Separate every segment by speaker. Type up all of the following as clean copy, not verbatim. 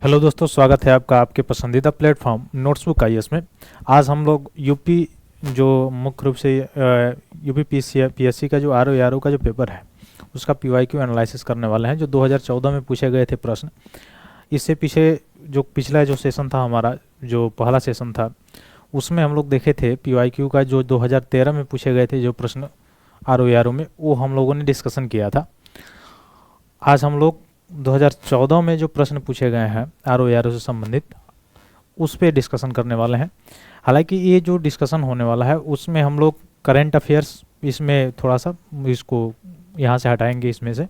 Speaker 1: Hello दोस्तों, स्वागत है आपका आपके पसंदीदा प्लेटफॉर्म नोट्सबुक आईएएस में। आज हम लोग यूपी जो मुख्य रूप से यूपी पीएससी का जो आरओ का जो पेपर है उसका पीवाईक्यू एनालिसिस करने वाले हैं, जो 2014 में पूछे गए थे प्रश्न। इससे पीछे जो पिछला जो सेशन था, हमारा जो पहला सेशन था, उसमें हम लोग देखे थे पीवाईक्यू का जो 2013 में पूछे गए थे जो प्रश्न आरओ में, वो हम लोगों ने डिस्कशन किया था। आज हम लोग 2014 में जो प्रश्न पूछे गए हैं आरओ से संबंधित, उस पर डिस्कशन करने वाले हैं। हालांकि ये जो डिस्कशन होने वाला है उसमें हम लोग करंट अफेयर्स इसमें थोड़ा सा इसको यहाँ से हटाएंगे इसमें से।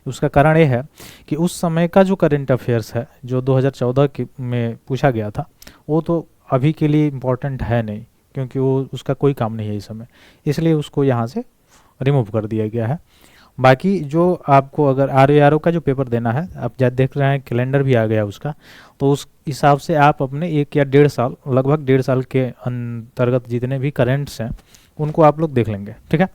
Speaker 1: उसका कारण ये है कि उस समय का जो करंट अफेयर्स है जो 2014 में पूछा गया था, वो तो अभी के लिए इम्पोर्टेंट है नहीं, क्योंकि वो उसका कोई काम नहीं है इस समय, इसलिए उसको यहाँ से रिमूव कर दिया गया है। बाकी जो आपको अगर आरओ का जो पेपर देना है, आप जब देख रहे हैं कैलेंडर भी आ गया उसका, तो उस हिसाब से आप अपने 1 या 1.5 साल, लगभग 1.5 साल के अंतर्गत जितने भी करेंट्स हैं उनको आप लोग देख लेंगे, ठीक है।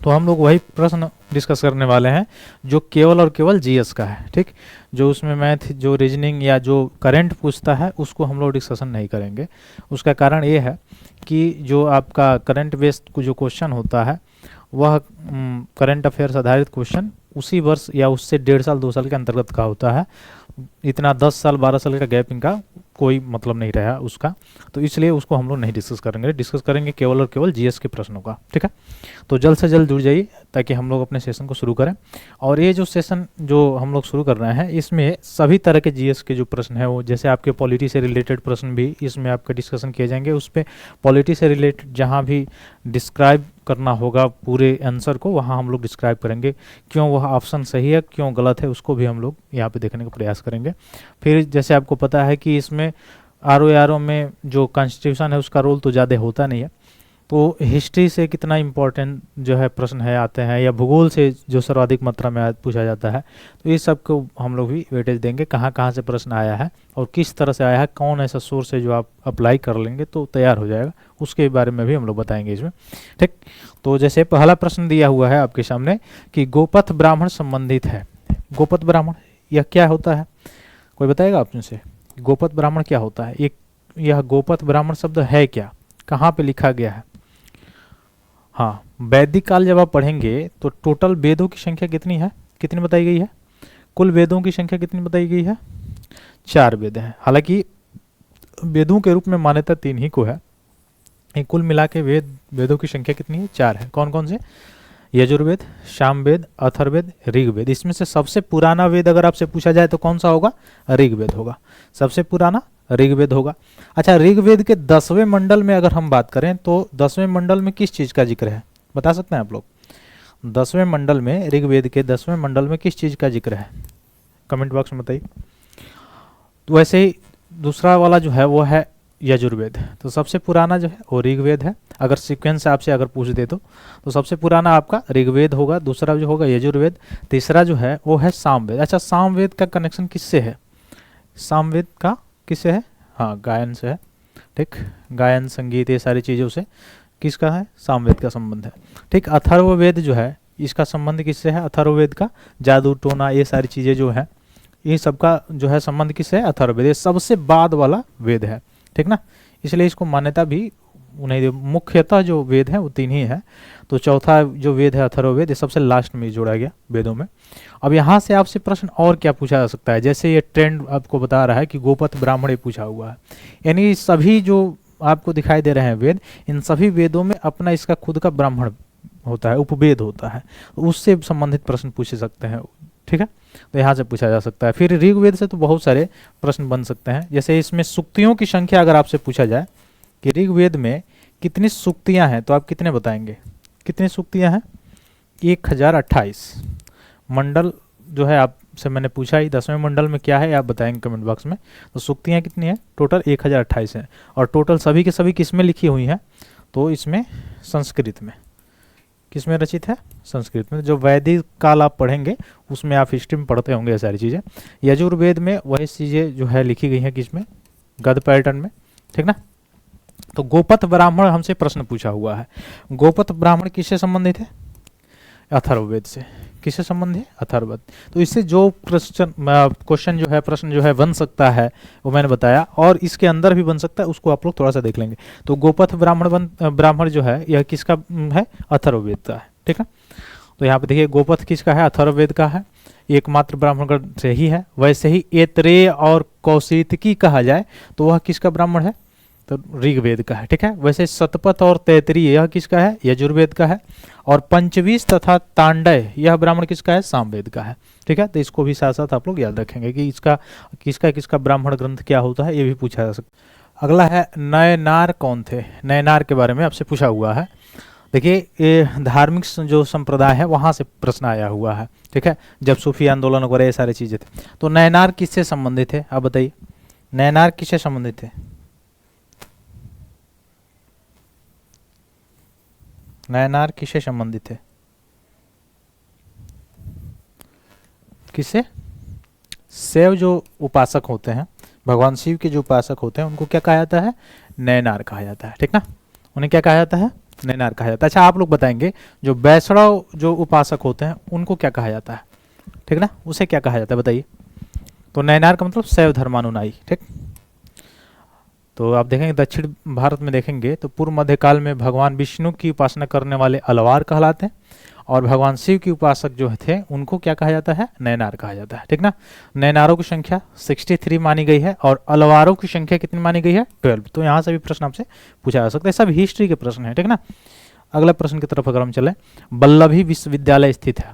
Speaker 1: तो हम लोग वही प्रश्न डिस्कस करने वाले हैं जो केवल और केवल जीएस का है, ठीक। जो उसमें मैथ, जो रीजनिंग या जो करंट पूछता है उसको हम लोग डिस्कशन नहीं करेंगे। उसका कारण ये है कि जो आपका करंट बेस्ड जो क्वेश्चन होता है वह करंट अफेयर्स आधारित क्वेश्चन उसी वर्ष या उससे 1.5 साल 2 साल के अंतर्गत का होता है। इतना 10 साल 12 साल का गैप इनका कोई मतलब नहीं रहा उसका, तो इसलिए उसको हम लोग नहीं डिस्कस करेंगे केवल और केवल जीएस के प्रश्नों का, ठीक है। तो जल्द से जल्द जुड़ जाइए ताकि हम लोग अपने सेशन को शुरू करें। और ये जो सेशन जो हम लोग शुरू कर रहे हैं, इसमें सभी तरह के जीएस के जो प्रश्न है, वो जैसे आपके पॉलिटी से रिलेटेड प्रश्न भी इसमें आपके डिस्कशन किए जाएंगे। उस पर पॉलिटी से रिलेटेड जहाँ भी डिस्क्राइब करना होगा पूरे आंसर को, वहाँ हम लोग डिस्क्राइब करेंगे, क्यों वह ऑप्शन सही है क्यों गलत है, उसको भी हम लोग यहाँ पे देखने का प्रयास करेंगे। फिर जैसे आपको पता है कि इसमें आरओ में जो कॉन्स्टिट्यूशन है उसका रोल तो ज़्यादा होता नहीं है, तो हिस्ट्री से कितना इम्पोर्टेंट जो है प्रश्न है आते हैं, या भूगोल से जो सर्वाधिक मात्रा में पूछा जाता है, तो ये सब को हम लोग भी वेटेज देंगे, कहाँ कहाँ से प्रश्न आया है और किस तरह से आया है, कौन ऐसा सोर्स है जो आप अप्लाई कर लेंगे तो तैयार हो जाएगा, उसके बारे में भी हम लोग बताएंगे इसमें, ठीक। तो जैसे पहला प्रश्न दिया हुआ है आपके सामने कि गोपथ ब्राह्मण संबंधित है। गोपथ ब्राह्मण यह क्या होता है, कोई बताएगा आप से? गोपथ ब्राह्मण क्या होता है? एक यह गोपथ ब्राह्मण शब्द है क्या, कहाँ पे लिखा गया है? हाँ, वैदिक काल जब आप पढ़ेंगे तो टोटल वेदों की संख्या कितनी है, कितनी बताई गई है? कुल वेदों की संख्या कितनी बताई गई है? 4 वेद हैं। हालांकि वेदों के रूप में मान्यता 3 ही को है, कुल मिला के वेदों की संख्या कितनी है? 4 है। कौन कौन से? यजुर्वेद, सामवेद, अथर्ववेद, ऋग्वेद। इसमें से सबसे पुराना वेद अगर आपसे पूछा जाए तो कौन सा होगा? ऋग्वेद होगा, सबसे पुराना ऋग्वेद होगा। अच्छा, ऋग्वेद के 10वें मंडल में अगर हम बात करें तो 10वें मंडल में किस चीज़ का जिक्र है, बता सकते हैं आप लोग? 10वें मंडल में, ऋग्वेद के 10वें मंडल में किस चीज़ का जिक्र है? कमेंट बॉक्स में बताइए। तो वैसे ही दूसरा वाला जो है वो है यजुर्वेद। तो सबसे पुराना जो है वो ऋग्वेद है। अगर सीक्वेंस आपसे अगर पूछ दे तो सबसे पुराना आपका ऋग्वेद होगा, दूसरा जो होगा यजुर्वेद, तीसरा जो है वो है सामवेद। अच्छा, सामवेद का कनेक्शन किससे है? सामवेद का किससे है? हाँ, गायन से है, ठीक। गायन, संगीत, ये सारी चीज़ों से किसका है? सामवेद का संबंध है, ठीक। अथर्ववेद जो है इसका संबंध किससे है? अथर्ववेद का जादू टोना ये सारी चीज़ें जो है, ये सबका जो है संबंध किससे है? अथर्ववेद। ये सबसे बाद वाला वेद है, ठीक ना, इसलिए इसको मान्यता भी उन्हें, मुख्यतः जो वेद है वो 3 ही है। तो चौथा जो वेद है अथर्ववेद, ये सबसे लास्ट में जोड़ा गया वेदों में। अब यहाँ से आपसे प्रश्न और क्या पूछा जा सकता है? जैसे ये ट्रेंड आपको बता रहा है कि गोपथ ब्राह्मण पूछा हुआ है, यानी सभी जो आपको दिखाई दे रहे हैं वेद, इन सभी वेदों में अपना इसका खुद का ब्राह्मण होता है, उपवेद होता है, उससे संबंधित प्रश्न पूछ सकते हैं, ठीक है। तो यहाँ से पूछा जा सकता है। फिर ऋग्वेद से तो बहुत सारे प्रश्न बन सकते हैं। जैसे इसमें सूक्तियों की संख्या अगर आपसे पूछा जाए कि ऋग्वेद में कितनी सूक्तियाँ हैं, तो आप कितने बताएंगे? कितनी सूक्तियाँ हैं? 1028। मंडल जो है आपसे मैंने पूछा ही 10वें मंडल में क्या है, आप बताएंगे कमेंट बॉक्स में। तो सूक्तियाँ कितनी हैं? टोटल 1028 हैं। और टोटल सभी के सभी किस में लिखी हुई हैं? तो इसमें संस्कृत में। किस में रचित है? संस्कृत में। जो वैदिक काल आप पढ़ेंगे उसमें आप हिस्ट्री में पढ़ते होंगे ये सारी चीज़ें। यजुर्वेद में वही चीज़ें जो है लिखी गई हैं किसमें? गद्य पैटर्न में, ठीक ना। तो गोपथ ब्राह्मण हमसे प्रश्न पूछा हुआ है। गोपथ ब्राह्मण किससे संबंधित है? अथर्ववेद से। किससे संबंध है? अथर्ववेद। तो इससे जो क्वेश्चन जो है, प्रश्न जो है बन सकता है वो मैंने बताया, और इसके अंदर भी बन सकता है, उसको आप लोग थोड़ा सा देख लेंगे। तो गोपथ ब्राह्मण जो है यह किसका है? अथर्ववेद का है, ठीक है। तो यहाँ पे देखिए गोपथ किसका है? अथर्ववेद का है, एकमात्र ब्राह्मण ग्रंथ से ही है। वैसे ही ऐतरेय और कौशितकी कहा जाए तो वह किसका ब्राह्मण है? तो ऋग्वेद का है, ठीक है। वैसे शतपथ और तैतरीय यह किसका है? यजुर्वेद का है। और पंचवीस तथा तांडय यह ब्राह्मण किसका है? सामवेद का है, ठीक है। तो इसको भी साथ साथ आप लोग याद रखेंगे कि इसका किसका ब्राह्मण ग्रंथ क्या होता है, ये भी पूछा जा सकता है। अगला है नयनार कौन थे? नयनार के बारे में आपसे पूछा हुआ है। देखिए ये धार्मिक जो संप्रदाय है वहाँ से प्रश्न आया हुआ है, ठीक है, जब सूफी आंदोलन वगैरह ये सारी चीज़ें थे। तो नयनार किससे संबंधित है? आप बताइए, नयनार किससे संबंधित है? नयनार किससे संबंधित है? किससे? शैव जो उपासक होते हैं, भगवान शिव के जो उपासक होते हैं, उनको क्या कहा जाता है? नयनार कहा जाता है, ठीक ना। उन्हें क्या कहा जाता है? नयनार कहा जाता है। अच्छा, आप लोग बताएंगे जो वैष्णव जो उपासक होते हैं उनको क्या कहा जाता है, ठीक ना, उसे क्या कहा जाता है बताइए। तो नयनार का मतलब शैव धर्मानुयायी, ठीक। तो आप देखेंगे दक्षिण भारत में देखेंगे तो पूर्व मध्यकाल में भगवान विष्णु की उपासना करने वाले अलवार कहलाते हैं, और भगवान शिव की उपासक जो थे उनको क्या कहा जाता है? नयनार कहा जाता है, ठीक ना। नयनारों की संख्या 63 मानी गई है, और अलवारों की संख्या कितनी मानी गई है? 12। तो यहाँ से भी प्रश्न आपसे पूछा जा सकता है, सब हिस्ट्री के प्रश्न है, ठीक ना। अगला प्रश्न की तरफ अगर हम चले, वल्लभी विश्वविद्यालय स्थित है।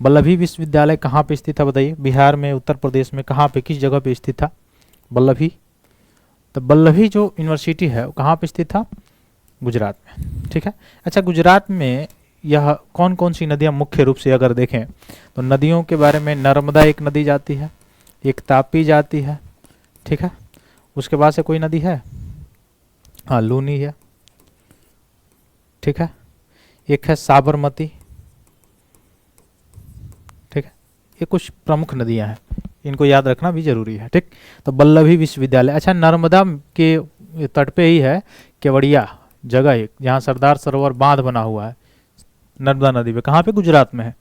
Speaker 1: वल्लभी विश्वविद्यालय कहाँ पे स्थित है बताइए? बिहार में, उत्तर प्रदेश में, कहाँ पे, किस जगह पे स्थित था वल्लभी? तो वल्लभी जो यूनिवर्सिटी है वो कहाँ पे स्थित था? गुजरात में, ठीक है। अच्छा, गुजरात में यह कौन कौन सी नदियाँ मुख्य रूप से अगर देखें तो नदियों के बारे में, नर्मदा एक नदी जाती है, एक तापी जाती है, ठीक है। उसके बाद से कोई नदी है? हाँ, लूनी है, ठीक है। एक है साबरमती, ठीक है। ये कुछ प्रमुख नदियाँ हैं, इनको याद रखना भी जरूरी है, ठीक। तो वल्लभी विश्वविद्यालय। अच्छा, नर्मदा के तट पे ही है केवड़िया जगह एक, जहाँ सरदार सरोवर बांध बना हुआ है नर्मदा नदी पे। कहाँ पे? गुजरात में है,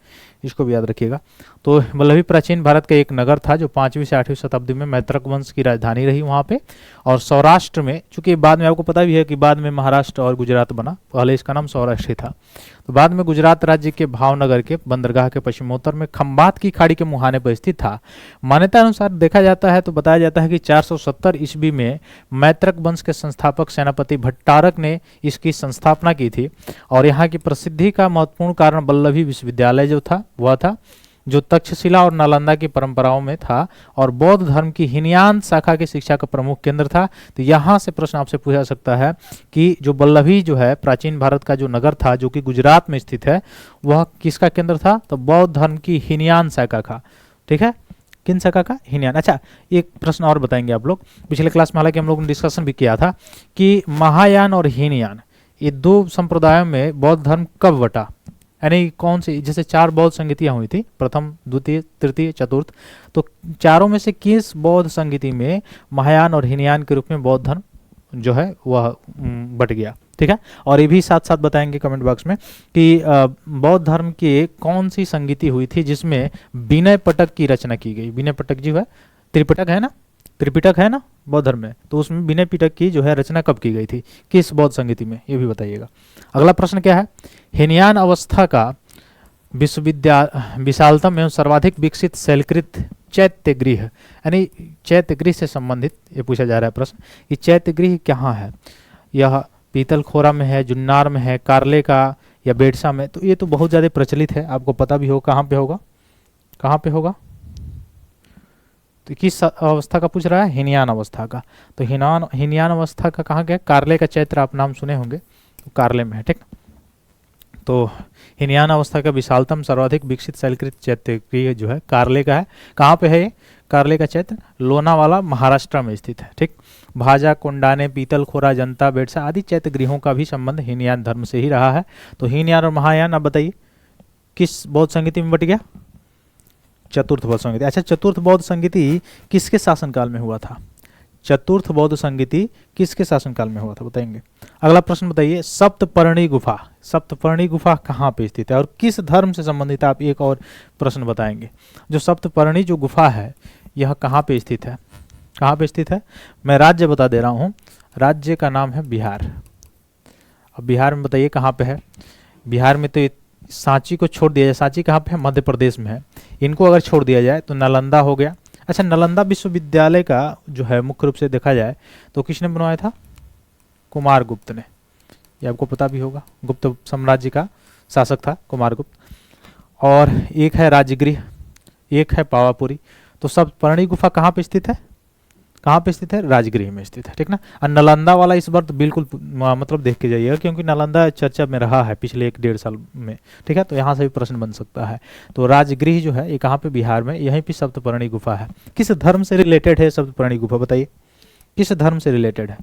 Speaker 1: इसको भी याद रखिएगा। तो वल्लभी प्राचीन भारत का एक नगर था जो 5वीं से 8वीं शताब्दी में मैत्रक वंश की राजधानी रही वहाँ पे। और सौराष्ट्र में, चूंकि बाद में आपको पता भी है कि बाद में महाराष्ट्र और गुजरात बना, पहले इसका नाम सौराष्ट्र ही था। तो बाद में गुजरात राज्य के भावनगर के बंदरगाह के पश्चिमोत्तर में खंबात की खाड़ी के मुहाने पर स्थित था। मान्यता अनुसार देखा जाता है तो बताया जाता है कि 470 ईस्वी में मैत्रक वंश के संस्थापक सेनापति भट्टारक ने इसकी संस्थापना की थी। और यहाँ की प्रसिद्धि का महत्वपूर्ण कारण वल्लभी विश्वविद्यालय जो था वह था, जो तक्षशिला और नालंदा की परंपराओं में था, और बौद्ध धर्म की हीनयान शाखा की शिक्षा का प्रमुख केंद्र था। तो यहाँ से प्रश्न आपसे पूछा सकता है कि जो वल्लभी जो है प्राचीन भारत का जो नगर था जो कि गुजरात में स्थित है, वह किसका केंद्र था? तो बौद्ध धर्म की हीनयान शाखा का, ठीक है। किन शाखा का? हीनयान। अच्छा, एक प्रश्न और बताएंगे आप लोग, पिछले क्लास में हालांकि हम लोगों ने डिस्कशन भी किया था कि महायान और हीनयान ये दो संप्रदायों में बौद्ध धर्म कब बटा, यानी कौन सी, जैसे 4 बौद्ध संगीतियाँ हुई थी, प्रथम, द्वितीय, तृतीय, चतुर्थ। तो चारों में से किस बौद्ध संगीति में महायान और हीनयान के रूप में बौद्ध धर्म जो है वह बट गया, ठीक है। और ये भी साथ साथ बताएंगे कमेंट बॉक्स में कि बौद्ध धर्म की कौन सी संगीति हुई थी जिसमें विनय पिटक की रचना की गई। विनय पिटक जी है, त्रिपिटक है ना, त्रिपिटक है ना बौद्ध धर्म में, तो उसमें विनय पिटक की जो है रचना कब की गई थी, किस बौद्ध संगीति में, ये भी बताइएगा। अगला प्रश्न क्या है? हीनयान अवस्था का विशालतम एवं सर्वाधिक विकसित शैलकृत चैत्य गृह, यानी चैत्य गृह से संबंधित ये पूछा जा रहा है प्रश्न कि चैत्य गृह कहाँ है? यह पीतलखोरा में है, जुन्नार में है, कारले का या बेडसा में? तो ये तो बहुत ज़्यादा प्रचलित है, आपको पता भी होगा कहाँ पे होगा, कहाँ पे होगा। तो किस अवस्था का पूछ रहा है? हीनयान अवस्था का। तो हीनयान अवस्था का कहाँ गया? कारले का चैत्र आप नाम सुने होंगे, तो कारले में है, ठीक। तो हीनयान अवस्था का विशालतम सर्वाधिक विकसित शैलकृत चैत्य गृह जो है कारले का है। कहाँ पे है ये कारले का चैत्र? लोनावाला महाराष्ट्र में स्थित है, ठीक। भाजा, कोंडाने, पीतलखोरा, जनता, बेडसा आदि चैत्य गृहों का भी संबंध हीनयान धर्म से ही रहा है। तो हीनयान और महायान अब बताइए किस बौद्ध संगीति में बट गया? चतुर्थ बौद्ध संगीति। अच्छा, चतुर्थ बौद्ध संगीति किसके शासनकाल में हुआ था? चतुर्थ बौद्ध संगीति किसके शासनकाल में हुआ था, बताएंगे। अगला प्रश्न बताइए, सप्तपर्णी गुफा, सप्तपर्णी गुफा कहाँ पे स्थित है और किस धर्म से संबंधित है, आप एक और प्रश्न बताएंगे। जो सप्तपर्णी जो गुफा है यह कहाँ पे स्थित है, कहाँ पे स्थित है, मैं राज्य बता दे रहा हूँ, राज्य का नाम है बिहार। अब बिहार में बताइए कहाँ पे है, बिहार में तो सांची को छोड़ दिया जाए, सांची कहाँ पे है, मध्य प्रदेश में है, इनको अगर छोड़ दिया जाए तो नालंदा हो गया। अच्छा, नालंदा विश्वविद्यालय का जो है मुख्य रूप से देखा जाए तो किसने बनवाया था, कुमारगुप्त ने, ये आपको पता भी होगा, गुप्त साम्राज्य का शासक था कुमारगुप्त। और एक है राजगृह, एक है पावापुरी। तो सप्तपर्णी गुफा कहाँ पे स्थित है, कहाँ पे स्थित है, राजगृह में स्थित है, ठीक ना। और नालंदा वाला इस बार तो बिल्कुल मतलब देख के जाइएगा, क्योंकि नालंदा चर्चा में रहा है पिछले 1-1.5 साल में, ठीक है। तो यहाँ से भी प्रश्न बन सकता है। तो राजगृह जो है ये कहाँ पे, बिहार में, यहीं पे सप्तपर्णी गुफा है। किस धर्म से रिलेटेड है सप्तपर्णी गुफा, बताइए किस धर्म से रिलेटेड है।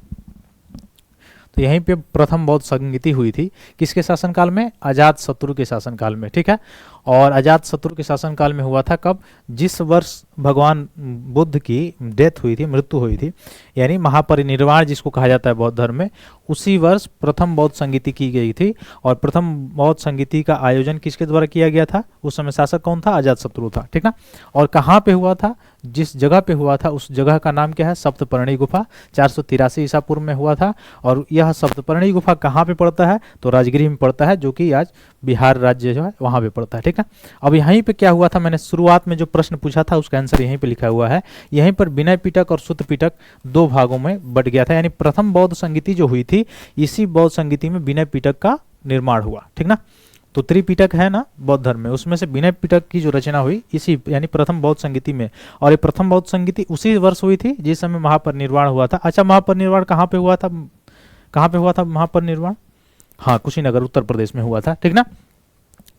Speaker 1: तो यहीं पे प्रथम बौद्ध संगीति हुई थी, किसके शासनकाल में, अजातशत्रु के शासनकाल में, ठीक है। और अजातशत्रु के शासनकाल में हुआ था कब, जिस वर्ष भगवान बुद्ध की डेथ हुई थी, मृत्यु हुई थी, यानी महापरिनिर्वाण जिसको कहा जाता है बौद्ध धर्म में, उसी वर्ष प्रथम बौद्ध संगीति की गई थी। और प्रथम बौद्ध संगीति का आयोजन किसके द्वारा किया गया था, उस समय शासक कौन था, अजातशत्रु था, ठीक ना। और कहाँ पे हुआ था, जिस जगह पे हुआ था उस जगह का नाम क्या है, सप्तपर्णी गुफा, 483 ईसा पूर्व में हुआ था। और यह सप्तपर्णी गुफा कहाँ पे पड़ता है, तो राजगृह में पड़ता है, जो कि आज बिहार राज्य जो है वहाँ पे पड़ता है, ठीक है। अब यहीं पे क्या हुआ था, मैंने शुरुआत में जो प्रश्न पूछा था उसका आंसर यहीं पे लिखा हुआ है। यहीं पर विनय पिटक और सूत्र पिटक 2 भागों में बट गया था, यानी प्रथम बौद्ध संगीति जो हुई थी, इसी बौद्ध संगीति में विनय पिटक का निर्माण हुआ, ठीक ना। तो त्रिपिटक है ना बौद्ध धर्म में, उसमें से विनय पिटक की जो रचना हुई इसी यानी प्रथम बौद्ध संगीति में। और ये प्रथम बौद्ध संगीति उसी वर्ष हुई थी जिस समय महापरिनिर्वाण हुआ था। अच्छा, महापरिनिर्वाण कहाँ पे हुआ था, कहाँ पे हुआ था महापरिनिर्वाण, हाँ कुशीनगर उत्तर प्रदेश में हुआ था, ठीक ना।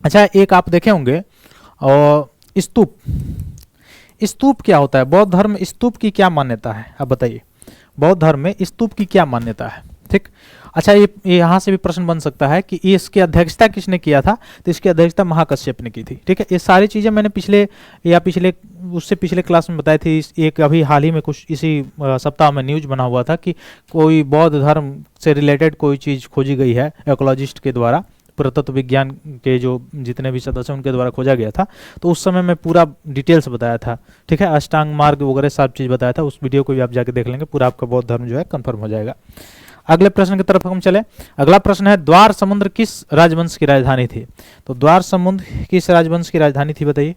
Speaker 1: अच्छा, एक आप देखे होंगे और स्तूप, स्तूप क्या होता है, बौद्ध धर्म में स्तूप की क्या मान्यता है, अब बताइए बौद्ध धर्म में स्तूप की क्या मान्यता है, ठीक। अच्छा, ये यहाँ से भी प्रश्न बन सकता है कि इसकी अध्यक्षता किसने किया था, तो इसकी अध्यक्षता महाकश्यप ने की थी, ठीक है। ये सारी चीज़ें मैंने पिछले उससे पिछले क्लास में बताई थी। एक अभी हाल ही में कुछ इसी सप्ताह में न्यूज बना हुआ था कि कोई बौद्ध धर्म से रिलेटेड कोई चीज़ खोजी गई है एकोलॉजिस्ट के द्वारा, पुरातत्व विज्ञान के जो जितने भी सदस्य उनके द्वारा खोजा गया था। तो उस समय मैं पूरा डिटेल्स बताया था, ठीक है, अष्टांग मार्ग वगैरह सब चीज़ बताया था। उस वीडियो को भी आप जाके देख लेंगे, पूरा आपका बौद्ध धर्म जो है कंफर्म हो जाएगा। अगले प्रश्न की तरफ हम चले। अगला प्रश्न है, द्वार समुद्र किस राजवंश की राजधानी थी, तो द्वार समुद्र किस राजवंश की राजधानी थी, बताइए।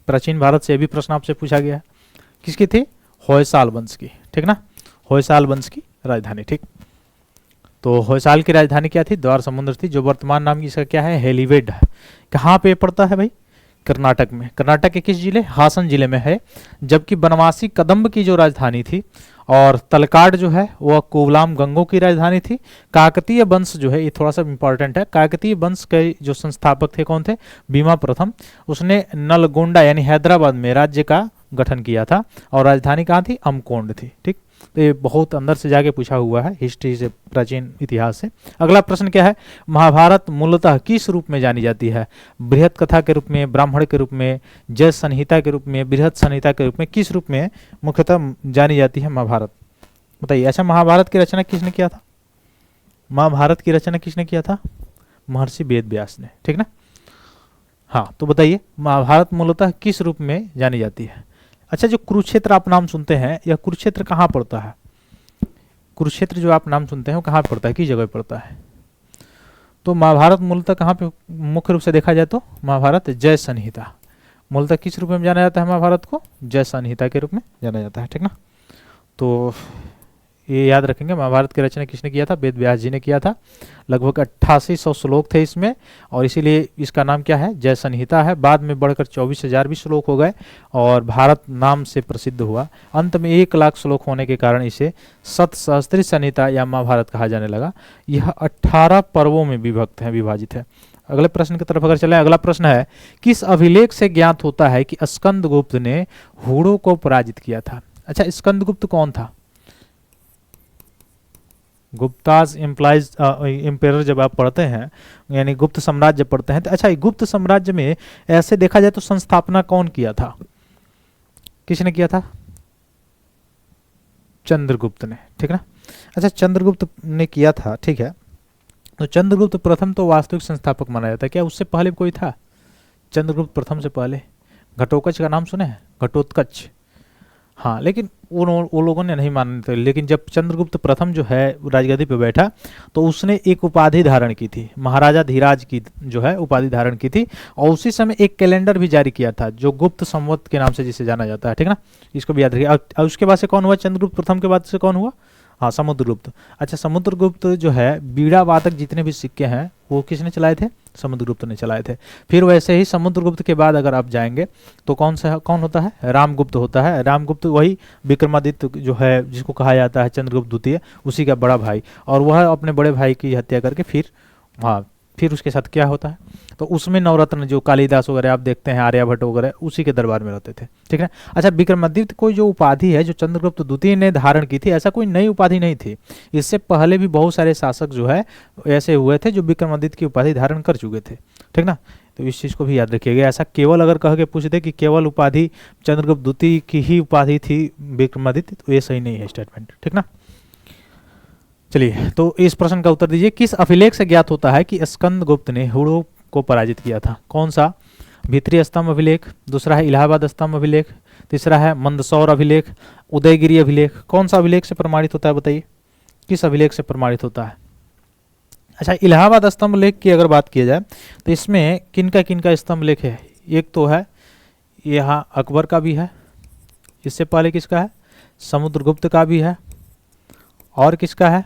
Speaker 1: प्राचीन भारत से भी प्रश्न आपसे पूछा गया है, किसकी थी, होयसाल वंश की, ठीक ना, होयसाल वंश की राजधानी, ठीक। तो होयसाल की राजधानी क्या थी, द्वार समुद्र थी, जो वर्तमान नाम इसका क्या है, हेलीवेड है। कहाँ पे पड़ता है भाई, कर्नाटक में। कर्नाटक के किस जिले, हासन जिले में है। जबकि बनवासी कदम्ब की जो राजधानी थी और तलकाड जो है वह कोवलाम गंगों की राजधानी थी। काकतीय वंश जो है ये थोड़ा सा इंपॉर्टेंट है, काकतीय वंश के जो संस्थापक थे कौन थे, भीमा प्रथम। उसने नलगोंडा यानी हैदराबाद में राज्य का गठन किया था और राजधानी कहाँ थी, अमकोंड थी, ठीक। तो ये बहुत अंदर से जाके पूछा हुआ है हिस्ट्री से, प्राचीन इतिहास से। अगला प्रश्न क्या है, महाभारत मूलतः किस रूप में जानी जाती है, बृहत कथा के रूप में, ब्राह्मण के रूप में, जय संहिता के रूप में, बृहत संहिता के रूप में, किस रूप में मुख्यतः जानी जाती है महाभारत, बताइए। अच्छा, महाभारत की रचना किसने किया था, महाभारत की रचना किसने किया था, महर्षि वेद व्यास ने, ठीक ना। हाँ, तो बताइए महाभारत मूलतः किस रूप में जानी जाती है। अच्छा, जो कुरुक्षेत्र आप नाम सुनते हैं, यह कुरुक्षेत्र कहाँ पड़ता है, कुरुक्षेत्र जो आप नाम सुनते हैं वो कहाँ पड़ता है, किस जगह पड़ता है। तो महाभारत मूलतः कहाँ पे मुख्य रूप से देखा जाए तो महाभारत जय संहिता, मूलतः किस रूप में जाना जाता है, महाभारत को जय संहिता के रूप में जाना जाता है, ठीक ना। तो ये याद रखेंगे, महाभारत की रचना किसने किया था, वेद व्यास जी ने किया था। लगभग 8800 श्लोक थे इसमें और इसीलिए इसका नाम क्या है, जय संहिता है। बाद में बढ़कर 24,000 भी श्लोक हो गए और भारत नाम से प्रसिद्ध हुआ। अंत में 1 लाख श्लोक होने के कारण इसे सतसहस्त्री संहिता या महाभारत कहा जाने लगा। यह 18 पर्वों में विभक्त है, विभाजित है। अगले प्रश्न की तरफ अगर चले, अगला प्रश्न है, किस अभिलेख से ज्ञात होता है कि स्कंदगुप्त ने हूणों को पराजित किया था। अच्छा, स्कंदगुप्त कौन था, गुप्ताज इम्प्लाइज एम्पेरर जब आप पढ़ते हैं, यानी गुप्त साम्राज्य पढ़ते हैं तो अच्छा, गुप्त साम्राज्य में ऐसे देखा जाए तो संस्थापना कौन किया था, किसने किया था, चंद्रगुप्त ने, ठीक ना। अच्छा, चंद्रगुप्त ने किया था, ठीक है। तो चंद्रगुप्त प्रथम तो वास्तविक संस्थापक माना जाता है। क्या उससे पहले कोई था चंद्रगुप्त प्रथम से पहले? घटोत्कच का नाम सुने हैं? घटोत्कच, हाँ, लेकिन वो लोगों ने नहीं माने थे। लेकिन जब चंद्रगुप्त प्रथम जो है राजगद्दी पे बैठा तो उसने एक उपाधि धारण की थी, महाराजा धीराज की जो है उपाधि धारण की थी, और उसी समय एक कैलेंडर भी जारी किया था जो गुप्त संवत के नाम से जिसे जाना जाता है, ठीक ना। इसको भी याद रखिए। और उसके बाद से कौन हुआ? चंद्रगुप्त प्रथम के बाद से कौन हुआ? हाँ, समुद्रगुप्त। अच्छा, समुद्रगुप्त जो है बीड़ा वादक जितने भी सिक्के हैं वो किसने चलाए थे? समुद्रगुप्त ने चलाए थे। फिर वैसे ही समुद्रगुप्त के बाद अगर आप जाएंगे तो कौन होता है? रामगुप्त होता है। रामगुप्त वही विक्रमादित्य जो है जिसको कहा जाता है चंद्रगुप्त द्वितीय, उसी का बड़ा भाई, और वह अपने बड़े भाई की हत्या करके फिर उसके साथ क्या होता है? तो उसमें नवरत्न जो कालिदास वगैरह आप देखते हैं, आर्यभट्ट वगैरह, उसी के दरबार में रहते थे, ठीक है। अच्छा, विक्रमादित्य कोई जो उपाधि है जो चंद्रगुप्त द्वितीय ने धारण की थी, ऐसा कोई नई उपाधि नहीं थी। इससे पहले भी बहुत सारे शासक जो है ऐसे हुए थे जो विक्रमादित्य की उपाधि धारण कर चुके थे, ठीक ना। तो इस चीज़ को भी याद रखिएगा। ऐसा केवल अगर कह के पूछ दे कि केवल उपाधि चंद्रगुप्त द्वितीय की ही उपाधि थी विक्रमादित्य, तो ये सही नहीं है स्टेटमेंट, ठीक ना। चलिए, तो इस प्रश्न का उत्तर दीजिए। किस अभिलेख से ज्ञात होता है कि स्कंदगुप्त ने हुड़ों को पराजित किया था? कौन सा? भीतरी स्तंभ अभिलेख, दूसरा है इलाहाबाद स्तंभ अभिलेख, तीसरा है मंदसौर अभिलेख, उदयगिरी अभिलेख। कौन सा अभिलेख से प्रमाणित होता है बताइए? किस अभिलेख से प्रमाणित होता है? अच्छा, इलाहाबाद स्तंभ लेख की अगर बात की जाए तो इसमें किनका स्तंभ लेख है? एक तो है यहाँ अकबर का भी है, इससे पहले किसका है? समुद्रगुप्त का भी है, और किसका है?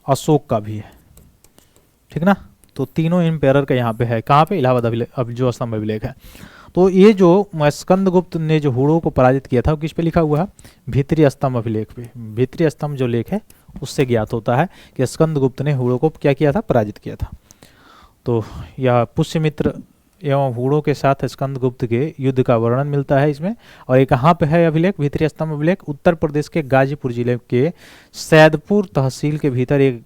Speaker 1: अशोक का भी है, ठीक ना। तो तीनों एम्पायर का यहाँ पे है। कहाँ पे? इलाहाबाद अभिलेख, अब जो स्तंभ अभिलेख है। तो ये जो स्कंदगुप्त ने जो हुड़ों को पराजित किया था वो किस पे लिखा हुआ है? भीतरी स्तंभ अभिलेख पे। भीतरी स्तंभ जो लेख है उससे ज्ञात होता है कि स्कंदगुप्त ने हुड़ों को क्या किया था? पराजित किया था। तो यह पुष्यमित्र एवं हुड़ों के साथ स्कंदगुप्त के युद्ध का वर्णन मिलता है इसमें। और ये कहाँ पे है अभिलेख? भीतरी स्तंभ अभिलेख उत्तर प्रदेश के गाजीपुर जिले के सैदपुर तहसील के भीतर एक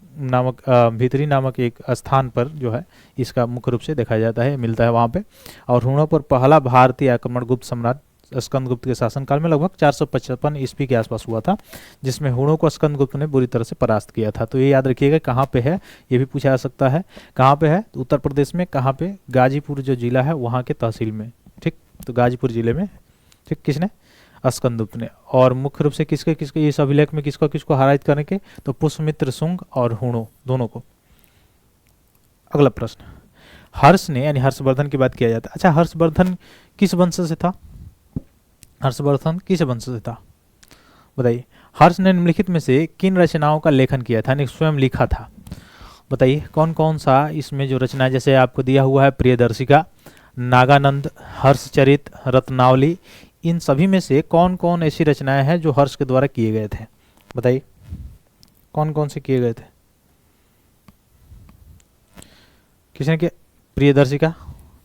Speaker 1: भीतरी नामक एक स्थान पर जो है इसका मुख्य रूप से देखा जाता है, मिलता है वहाँ पे। और हुड़ों पर पहला भारतीय आक्रमण गुप्त सम्राट स्कंदगुप्त के शासनकाल में लगभग 455 ईस्वी के आसपास हुआ था, जिसमें हुड़ों को स्कंदगुप्त ने बुरी तरह से परास्त किया था। तो ये याद रखिएगा कहाँ पे है, ये भी पूछा जा सकता है। कहाँ पे है? तो उत्तर प्रदेश में। कहाँ पे? गाजीपुर जो जिला है वहाँ के तहसील में, ठीक। तो गाजीपुर जिले में, ठीक। किसने? स्कंदगुप्त ने। और मुख्य रूप से किसके किसके इस अभिलेख में किसको किसको हराजित करने के? तो पुष्यमित्र शुंग और हुड़ों दोनों को। अगला प्रश्न, हर्ष ने यानी हर्षवर्धन की बात किया जाता है। अच्छा, हर्षवर्धन किस वंश से था? हर्षवर्धन किस वंश से था बताइए? हर्ष ने निम्नलिखित में से किन रचनाओं का लेखन किया था, यानी स्वयं लिखा था? बताइए कौन कौन सा इसमें जो रचना, जैसे आपको दिया हुआ है प्रियदर्शिका, नागानंद, हर्षचरित, रत्नावली, इन सभी में से कौन कौन ऐसी रचनाएं हैं जो हर्ष के द्वारा किए गए थे? बताइए कौन कौन से किए गए थे? किसने किया? प्रियदर्शिका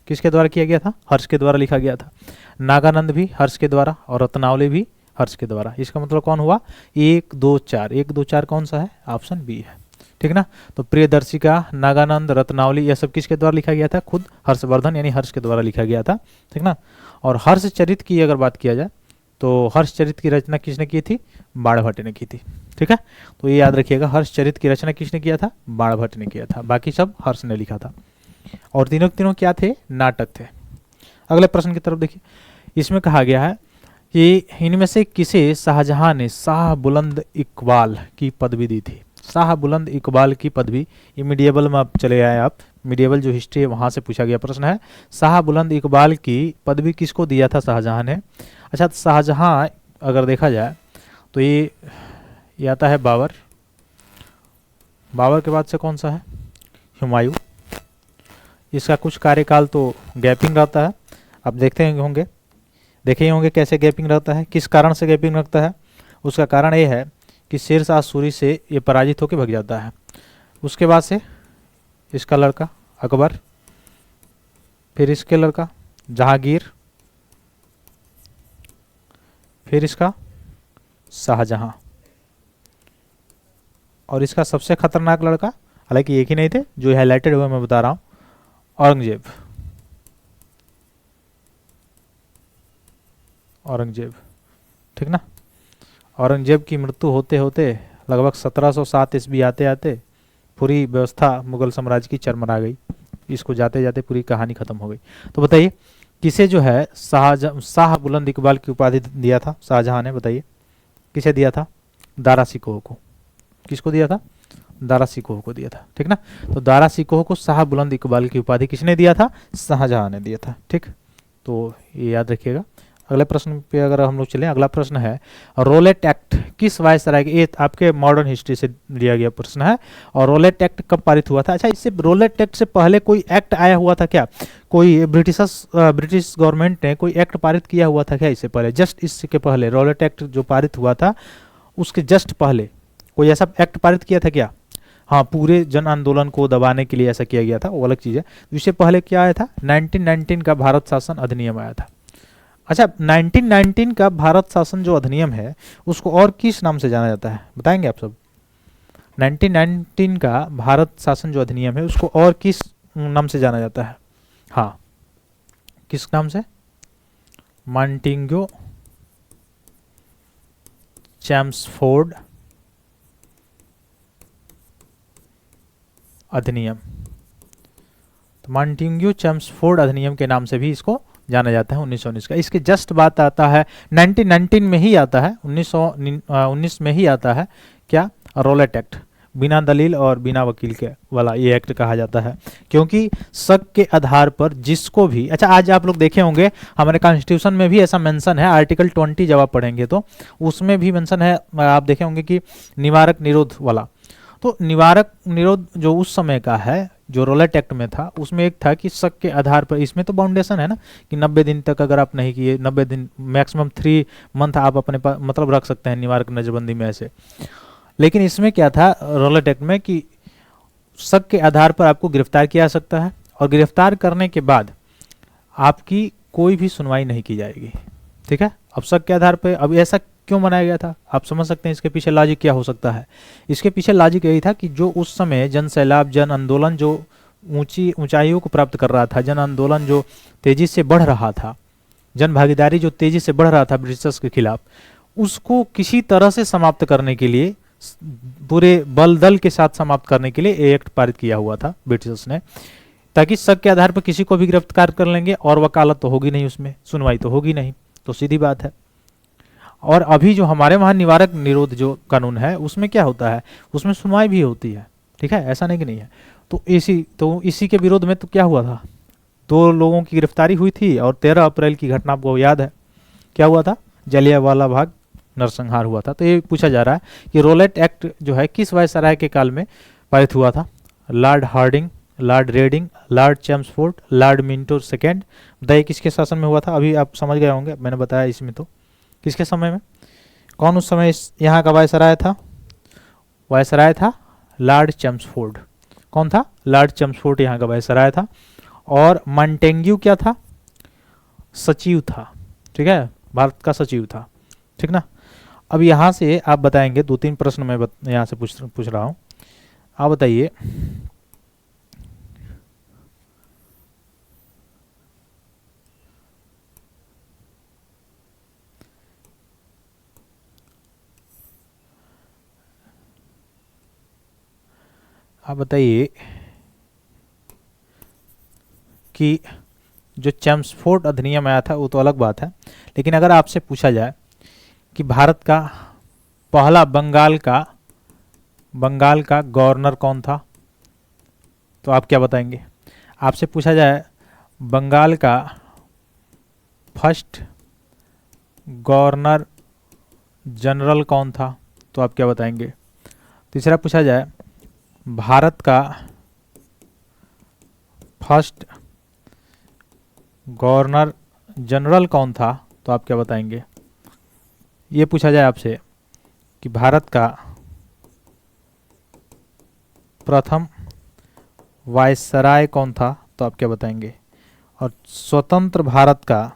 Speaker 1: किसके द्वारा किया गया था? हर्ष के द्वारा लिखा गया था। नागानंद भी हर्ष के द्वारा, और रत्नावली भी हर्ष के द्वारा। इसका मतलब कौन हुआ? 1 2 4। 1 2 4 कौन सा है? ऑप्शन बी है, ठीक ना। तो प्रियदर्शिका, नागानंद, रत्नावली, यह सब किसके द्वारा लिखा गया था? खुद हर्षवर्धन यानी हर्ष के द्वारा लिखा गया था, ठीक ना। और हर्षचरित की अगर बात किया जाए तो हर्षचरित की रचना किसने की थी? बाणभट्ट ने की थी, ठीक है। तो ये याद रखिएगा, हर्षचरित की रचना किसने किया था? बाणभट्ट ने किया था, बाकी सब हर्ष ने लिखा था। और तीनों तीनों क्या थे? नाटक थे। अगले प्रश्न की तरफ देखिए। इसमें कहा गया है कि इनमें से किसे शाहजहां ने शाह बुलंद इकबाल की पदवी दी थी? शाह बुलंद इकबाल की पदवी, ये मिडिएबल में आप चले आए, आप मिडिएबल जो हिस्ट्री है वहां से पूछा गया प्रश्न है। शाह बुलंद इकबाल की पदवी किसको दिया था शाहजहां ने? अच्छा, शाहजहां अगर देखा जाए तो ये आता है बाबर। बाबर के बाद से कौन सा है? हुमायूं। इसका कुछ कार्यकाल तो गैपिंग रहता है, आप देखते होंगे, देखे होंगे कैसे गैपिंग रहता है, किस कारण से गैपिंग रखता है। उसका कारण ये है कि शेरशाह सूरी से ये पराजित होकर भग जाता है। उसके बाद से इसका लड़का अकबर, फिर इसके लड़का जहांगीर, फिर इसका शाहजहां, और इसका सबसे खतरनाक लड़का, हालांकि एक ही नहीं थे जो हाईलाइटेड हुए, मैं बता रहा हूं, औरंगजेब। औरंगजेब, ठीक ना। औरंगजेब की मृत्यु होते होते लगभग 1707 ईस्वी आते आते पूरी व्यवस्था मुगल साम्राज्य की चरमरा गई। इसको जाते जाते पूरी कहानी खत्म हो गई। तो बताइए किसे जो है शाह बुलंद इकबाल की उपाधि दिया था शाहजहां ने? बताइए किसे दिया था? दारा सिकोह को। किसको दिया था? दारा सिकोह को दिया था। ठीक ना? तो दारा सिकोह को शाह बुलंद इकबाल की उपाधि किसने दिया था? शाहजहां ने दिया था। ठीक, तो ये याद रखिएगा। अगले प्रश्न पे अगर हम लोग चलें, अगला प्रश्न है रोलेट एक्ट किस वायसराय के, ये आपके मॉडर्न हिस्ट्री से लिया गया प्रश्न है। और रोलेट एक्ट कब पारित हुआ था? अच्छा, इससे रोलेट एक्ट से पहले कोई एक्ट आया हुआ था क्या? कोई ब्रिटिश गवर्नमेंट ने कोई एक्ट पारित किया हुआ था क्या इससे पहले? जस्ट इसके पहले रोलेट एक्ट जो पारित हुआ था उसके जस्ट पहले कोई ऐसा एक्ट पारित किया था क्या? हाँ, पूरे जन आंदोलन को दबाने के लिए ऐसा किया गया था, वो अलग चीज़ है। इससे पहले क्या आया था? 1919 का भारत शासन अधिनियम आया था। अच्छा, 1919 का भारत शासन जो अधिनियम है उसको और किस नाम से जाना जाता है बताएंगे आप सब? 1919 का भारत शासन जो अधिनियम है उसको और किस नाम से जाना जाता है? हाँ, किस नाम से? मॉन्टेग्यू चैम्सफोर्ड अधिनियम। तो मॉन्टेग्यू चैम्सफोर्ड अधिनियम के नाम से भी इसको जाना जाता है 1919 का। इसके जस्ट बात आता है 1919 में ही आता है, 1919 में ही आता है क्या? रोलेट एक्ट, बिना दलील और बिना वकील के वाला ये एक्ट कहा जाता है। क्योंकि शक के आधार पर जिसको भी, अच्छा आज आप लोग देखे होंगे हमारे कॉन्स्टिट्यूशन में भी ऐसा मेंशन है, आर्टिकल 20 जब आप पढ़ेंगे तो उसमें भी मेंशन है, आप देखे होंगे कि निवारक निरोध वाला। तो निवारक निरोध जो उस समय का है जो रोलेट एक्ट में था उसमें एक था कि शक के आधार पर, इसमें तो बाउंडेशन है ना कि 90 दिन तक अगर आप नहीं किए, 90 दिन मैक्सिमम 3 मंथ आप अपने पास मतलब रख सकते हैं निवारक नजरबंदी में ऐसे। लेकिन इसमें क्या था रोलेट एक्ट में कि शक के आधार पर आपको गिरफ्तार किया जा सकता है और गिरफ्तार करने के बाद आपकी कोई भी सुनवाई नहीं की जाएगी। ठीक है, अब शक के आधार पर अब ऐसा क्यों बनाया गया था आप समझ सकते हैं इसके पीछे लॉजिक क्या हो सकता है। इसके पीछे लॉजिक यही था कि जो उस समय जन सैलाब, जन आंदोलन जो ऊंचाइयों को प्राप्त कर रहा था, जन आंदोलन जो तेजी से बढ़ रहा था, जन भागीदारी जो तेजी से बढ़ रहा था ब्रिटिशर्स के खिलाफ, उसको किसी तरह से समाप्त करने के लिए, पूरे बल दल के साथ समाप्त करने के लिए ये एक्ट पारित किया हुआ था ब्रिटिशर्स ने, ताकि शक के आधार पर किसी को भी गिरफ्तार कर लेंगे और वकालत तो होगी नहीं, उसमें सुनवाई तो होगी नहीं, तो सीधी बात है। और अभी जो हमारे वहाँ निवारक निरोध जो कानून है उसमें क्या होता है, उसमें सुनवाई भी होती है। ठीक है, ऐसा नहीं कि नहीं है। तो इसी के विरोध में तो क्या हुआ था, 2 लोगों की गिरफ्तारी हुई थी और 13 अप्रैल की घटना आपको याद है क्या हुआ था? जलियांवाला बाग नरसंहार हुआ था। तो ये पूछा जा रहा है कि रोलेट एक्ट जो है किस वायसराय के काल में पारित हुआ था? Lord Hardinge, Lord Reading, Lord Chelmsford, Lord Minto second. बताइए किसके शासन में हुआ था? अभी आप समझ गए होंगे, मैंने बताया इसमें तो किसके समय में, कौन उस समय यहाँ का वायसराय था? वायसराय था लॉर्ड चैम्सफोर्ड। कौन था? लॉर्ड चैम्सफोर्ड यहाँ का वायसराय था। और मॉन्टेग्यू क्या था? सचिव था। ठीक है, भारत का सचिव था। ठीक ना? अब यहाँ से आप बताएंगे, 2-3 प्रश्न मैं यहाँ से पूछ रहा हूँ, आप बताइए कि जो चैम्सफोर्ड अधिनियम आया था वो तो अलग बात है, लेकिन अगर आपसे पूछा जाए कि भारत का पहला बंगाल का गवर्नर कौन था, तो आप क्या बताएंगे? आपसे पूछा जाए बंगाल का फर्स्ट गवर्नर जनरल कौन था, तो आप क्या बताएंगे? तीसरा पूछा जाए भारत का फर्स्ट गवर्नर जनरल कौन था, तो आप क्या बताएंगे? ये पूछा जाए आपसे कि भारत का प्रथम वायसराय कौन था, तो आप क्या बताएंगे? और स्वतंत्र भारत का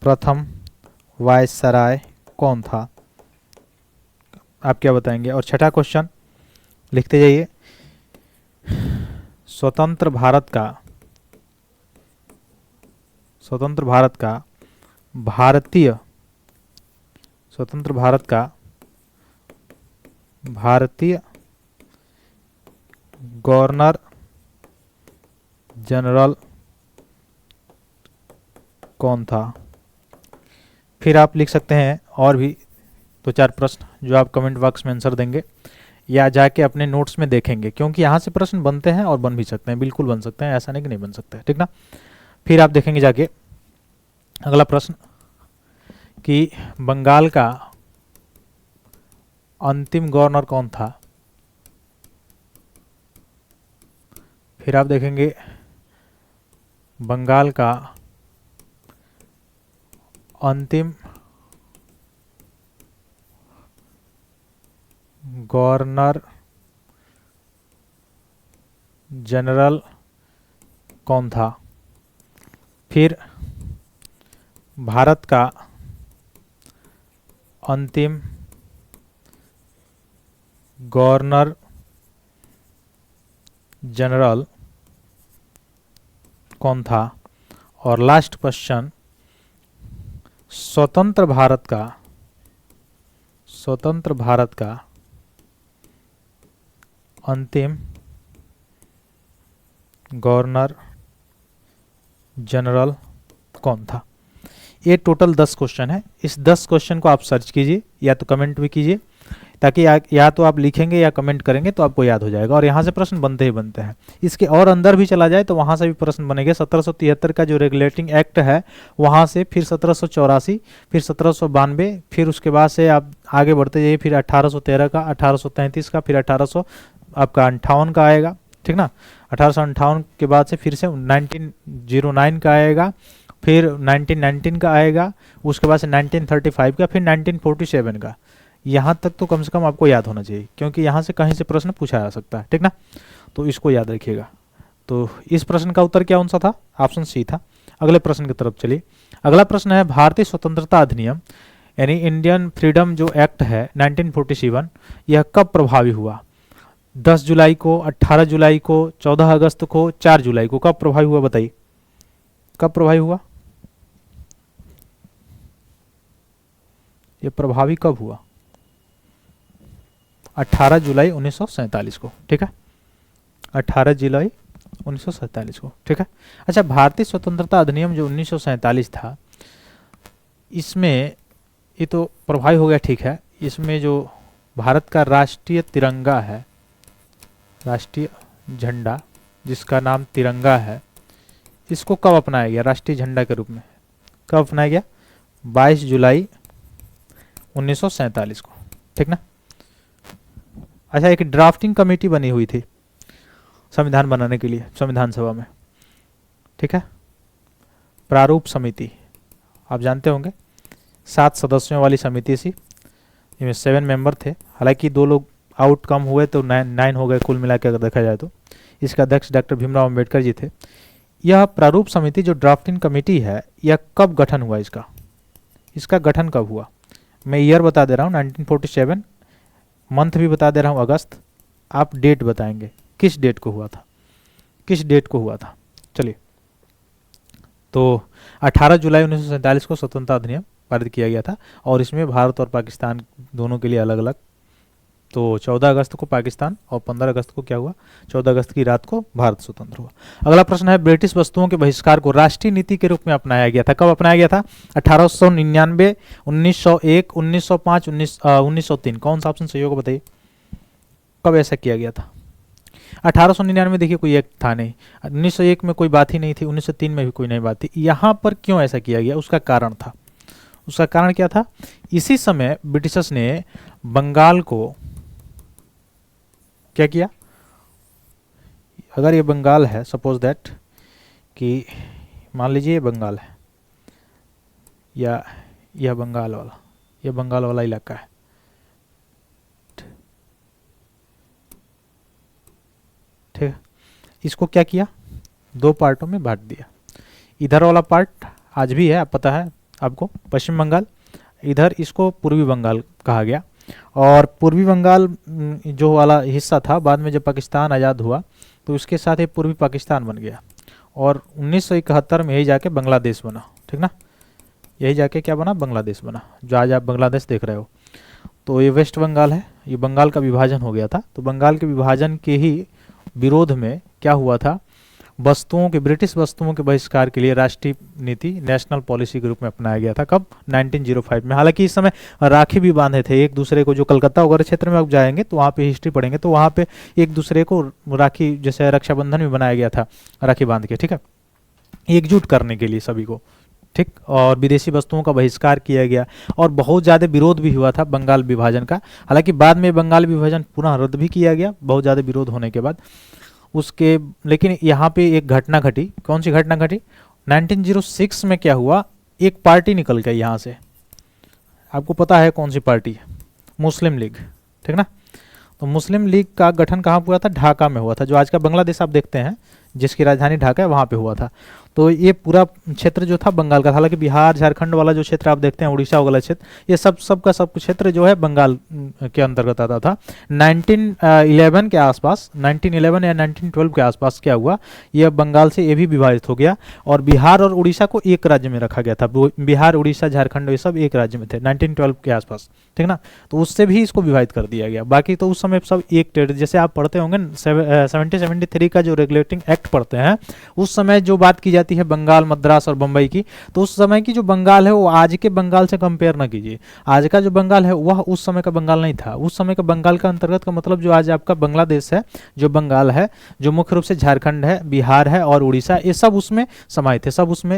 Speaker 1: प्रथम वायसराय कौन था, आप क्या बताएंगे? और छठा क्वेश्चन लिखते जाइए, स्वतंत्र भारत का स्वतंत्र भारत का भारतीय स्वतंत्र भारत का भारतीय गवर्नर जनरल कौन था। फिर आप लिख सकते हैं और भी दो चार प्रश्न जो आप कमेंट बॉक्स में आंसर देंगे या जाके अपने नोट्स में देखेंगे, क्योंकि यहाँ से प्रश्न बनते हैं और बन भी सकते हैं, बिल्कुल बन सकते हैं, ऐसा नहीं कि नहीं बन सकते, ठीक ना। फिर आप देखेंगे जाके अगला प्रश्न कि बंगाल का अंतिम गवर्नर कौन था। फिर आप देखेंगे बंगाल का अंतिम गवर्नर जनरल कौन था। फिर भारत का अंतिम गवर्नर जनरल कौन था। और लास्ट क्वेश्चन, स्वतंत्र भारत का अंतिम गवर्नर जनरल कौन था। ये टोटल 10 क्वेश्चन है। इस 10 क्वेश्चन को आप सर्च कीजिए या तो कमेंट भी कीजिए, ताकि या तो आप लिखेंगे या कमेंट करेंगे तो आपको याद हो जाएगा। और यहाँ से प्रश्न बनते ही बनते हैं। इसके और अंदर भी चला जाए तो वहाँ से भी प्रश्न बनेंगे। 1773 का जो रेगुलेटिंग एक्ट है वहाँ से, फिर 1784, फिर 1792, फिर उसके बाद से आप आगे बढ़ते जाइए, फिर 1813 का, 1833 का, फिर 1858 का आएगा, ठीक ना। 1858 के बाद से फिर से 1909 का आएगा, फिर 1919 का आएगा, उसके बाद से 1935 का, फिर 1947 का। यहाँ तक तो कम से कम आपको याद होना चाहिए, क्योंकि यहाँ से कहीं से प्रश्न पूछा जा सकता है, ठीक ना। तो इसको याद रखिएगा। तो इस प्रश्न का उत्तर क्या कौन सा था, ऑप्शन सी था। अगले प्रश्न की तरफ चलिए। अगला प्रश्न है भारतीय स्वतंत्रता अधिनियम यानी इंडियन फ्रीडम जो एक्ट है 1947, यह कब प्रभावी हुआ। 10 जुलाई को, 18 जुलाई को, 14 अगस्त को, 4 जुलाई को, कब प्रभावी हुआ बताइए, कब प्रभावी हुआ। ये प्रभावी कब हुआ, 18 जुलाई 1947 को, ठीक है, 18 जुलाई 1947 को, ठीक है। अच्छा, भारतीय स्वतंत्रता अधिनियम जो 1947 था, इसमें ये तो प्रभावी हो गया, ठीक है। इसमें जो भारत का राष्ट्रीय तिरंगा है, राष्ट्रीय झंडा जिसका नाम तिरंगा है, इसको कब अपनाया गया राष्ट्रीय झंडा के रूप में, कब अपनाया गया, 22 जुलाई 1947 को, ठीक ना। अच्छा, एक ड्राफ्टिंग कमेटी बनी हुई थी संविधान बनाने के लिए संविधान सभा में, ठीक है, प्रारूप समिति, आप जानते होंगे, 7 सदस्यों वाली समिति थी, इसमें 7 मेंबर थे। हालांकि 2 लोग आउट कम हुए तो 9 हो गए कुल मिला के, अगर देखा जाए तो। इसका अध्यक्ष डॉक्टर भीमराव अंबेडकर जी थे। यह प्रारूप समिति जो ड्राफ्टिंग कमेटी है, यह कब गठन हुआ, इसका गठन कब हुआ। मैं ईयर बता दे रहा हूँ 1947, मंथ भी बता दे रहा हूँ अगस्त, आप डेट बताएंगे किस डेट को हुआ था, किस डेट को हुआ था। चलिए, तो 18 जुलाई 1947 को स्वतंत्रता अधिनियम पारित किया गया था, और इसमें भारत और पाकिस्तान दोनों के लिए अलग अलग। तो 14 अगस्त को पाकिस्तान और 15 अगस्त को क्या हुआ, 14 अगस्त की रात को भारत स्वतंत्र हुआ। अगला प्रश्न है, ब्रिटिश वस्तुओं के बहिष्कार को राष्ट्रीय नीति के रूप में अपनाया गया था, कब अपनाया गया था, 1899, 1901, 1905, 1903, कौन सा ऑप्शन सही होगा बताइए, कब ऐसा किया गया था। 1899 देखिए कोई एक्ट था नहीं, 1901 में कोई बात ही नहीं थी, 1903 में भी कोई नई बात थी। यहाँ पर क्यों ऐसा किया गया, उसका कारण था, उसका कारण क्या था, इसी समय ब्रिटिशर्स ने बंगाल को क्या किया, अगर ये बंगाल है, सपोज दैट कि मान लीजिए ये बंगाल है, या यह बंगाल वाला, ये बंगाल वाला इलाका है, ठीक है। इसको क्या किया, 2 पार्टों में बांट दिया। इधर वाला पार्ट आज भी है, आप पता है आपको, पश्चिम बंगाल, इधर इसको पूर्वी बंगाल कहा गया। और पूर्वी बंगाल जो वाला हिस्सा था, बाद में जब पाकिस्तान आज़ाद हुआ तो उसके साथ ही पूर्वी पाकिस्तान बन गया, और 1971 में यही जाके बांग्लादेश बना, ठीक ना, यही जाके क्या बना, बांग्लादेश बना, जो आज आप बांग्लादेश देख रहे हो। तो ये वेस्ट बंगाल है, ये बंगाल का विभाजन हो गया था। तो बंगाल के विभाजन के ही विरोध में क्या हुआ था, वस्तुओं के, ब्रिटिश वस्तुओं के बहिष्कार के लिए राष्ट्रीय नीति, नेशनल पॉलिसी के रूप में अपनाया गया था। कब, 1905 में। हालांकि इस समय राखी भी बांधे थे एक दूसरे को, जो कलकत्ता वगैरह क्षेत्र में आप जाएंगे तो वहाँ पे हिस्ट्री पढ़ेंगे तो वहाँ पे एक दूसरे को राखी, जैसे रक्षाबंधन भी बनाया गया था राखी बांध के, ठीक है, एकजुट करने के लिए सभी को, ठीक। और विदेशी वस्तुओं का बहिष्कार किया गया और बहुत ज़्यादा विरोध भी हुआ था बंगाल विभाजन का। हालांकि बाद में बंगाल विभाजन पुनः रद्द भी किया गया बहुत ज़्यादा विरोध होने के बाद उसके। लेकिन यहाँ पे एक घटना घटी, कौन सी घटना घटी, 1906 में क्या हुआ, एक पार्टी निकल गई यहाँ से, आपको पता है कौन सी पार्टी है, मुस्लिम लीग, ठीक ना। तो मुस्लिम लीग का गठन कहाँ हुआ था, ढाका में हुआ था, जो आज का बांग्लादेश आप देखते हैं जिसकी राजधानी ढाका है, वहाँ पे हुआ था। तो ये पूरा क्षेत्र जो था बंगाल का था। हालांकि बिहार झारखंड वाला जो क्षेत्र आप देखते हैं, उड़ीसा वाला क्षेत्र, ये सब का सब क्षेत्र जो है बंगाल के अंतर्गत आता था। 1911 के आसपास, 1911 या 1912 के आसपास क्या हुआ, यह बंगाल से ये भी विभाजित हो गया और बिहार और उड़ीसा को एक राज्य में रखा गया था। बिहार, उड़ीसा, झारखंड ये सब एक राज्य में थे 1912 के आसपास, ठीक ना। तो उससे भी इसको विभाजित कर दिया गया। बाकी तो उस समय सब एक टेरिटरी, जैसे आप पढ़ते होंगे 1773 का जो रेगुलेटिंग एक्ट पढ़ते हैं, उस समय जो बात की जाती है बंगाल, मद्रास और बंबई की, तो उस समय की जो बंगाल है वो आज के बंगाल से कंपेयर ना कीजिए। आज का जो बंगाल है वह उस समय का बंगाल नहीं था। उस समय का बंगाल का अंतर्गत का मतलब जो आज आपका बांग्लादेश है, जो बंगाल है, जो मुख्य रूप से झारखंड है, बिहार है और उड़ीसा, ये सब उसमें समाहित थे, सब उसमें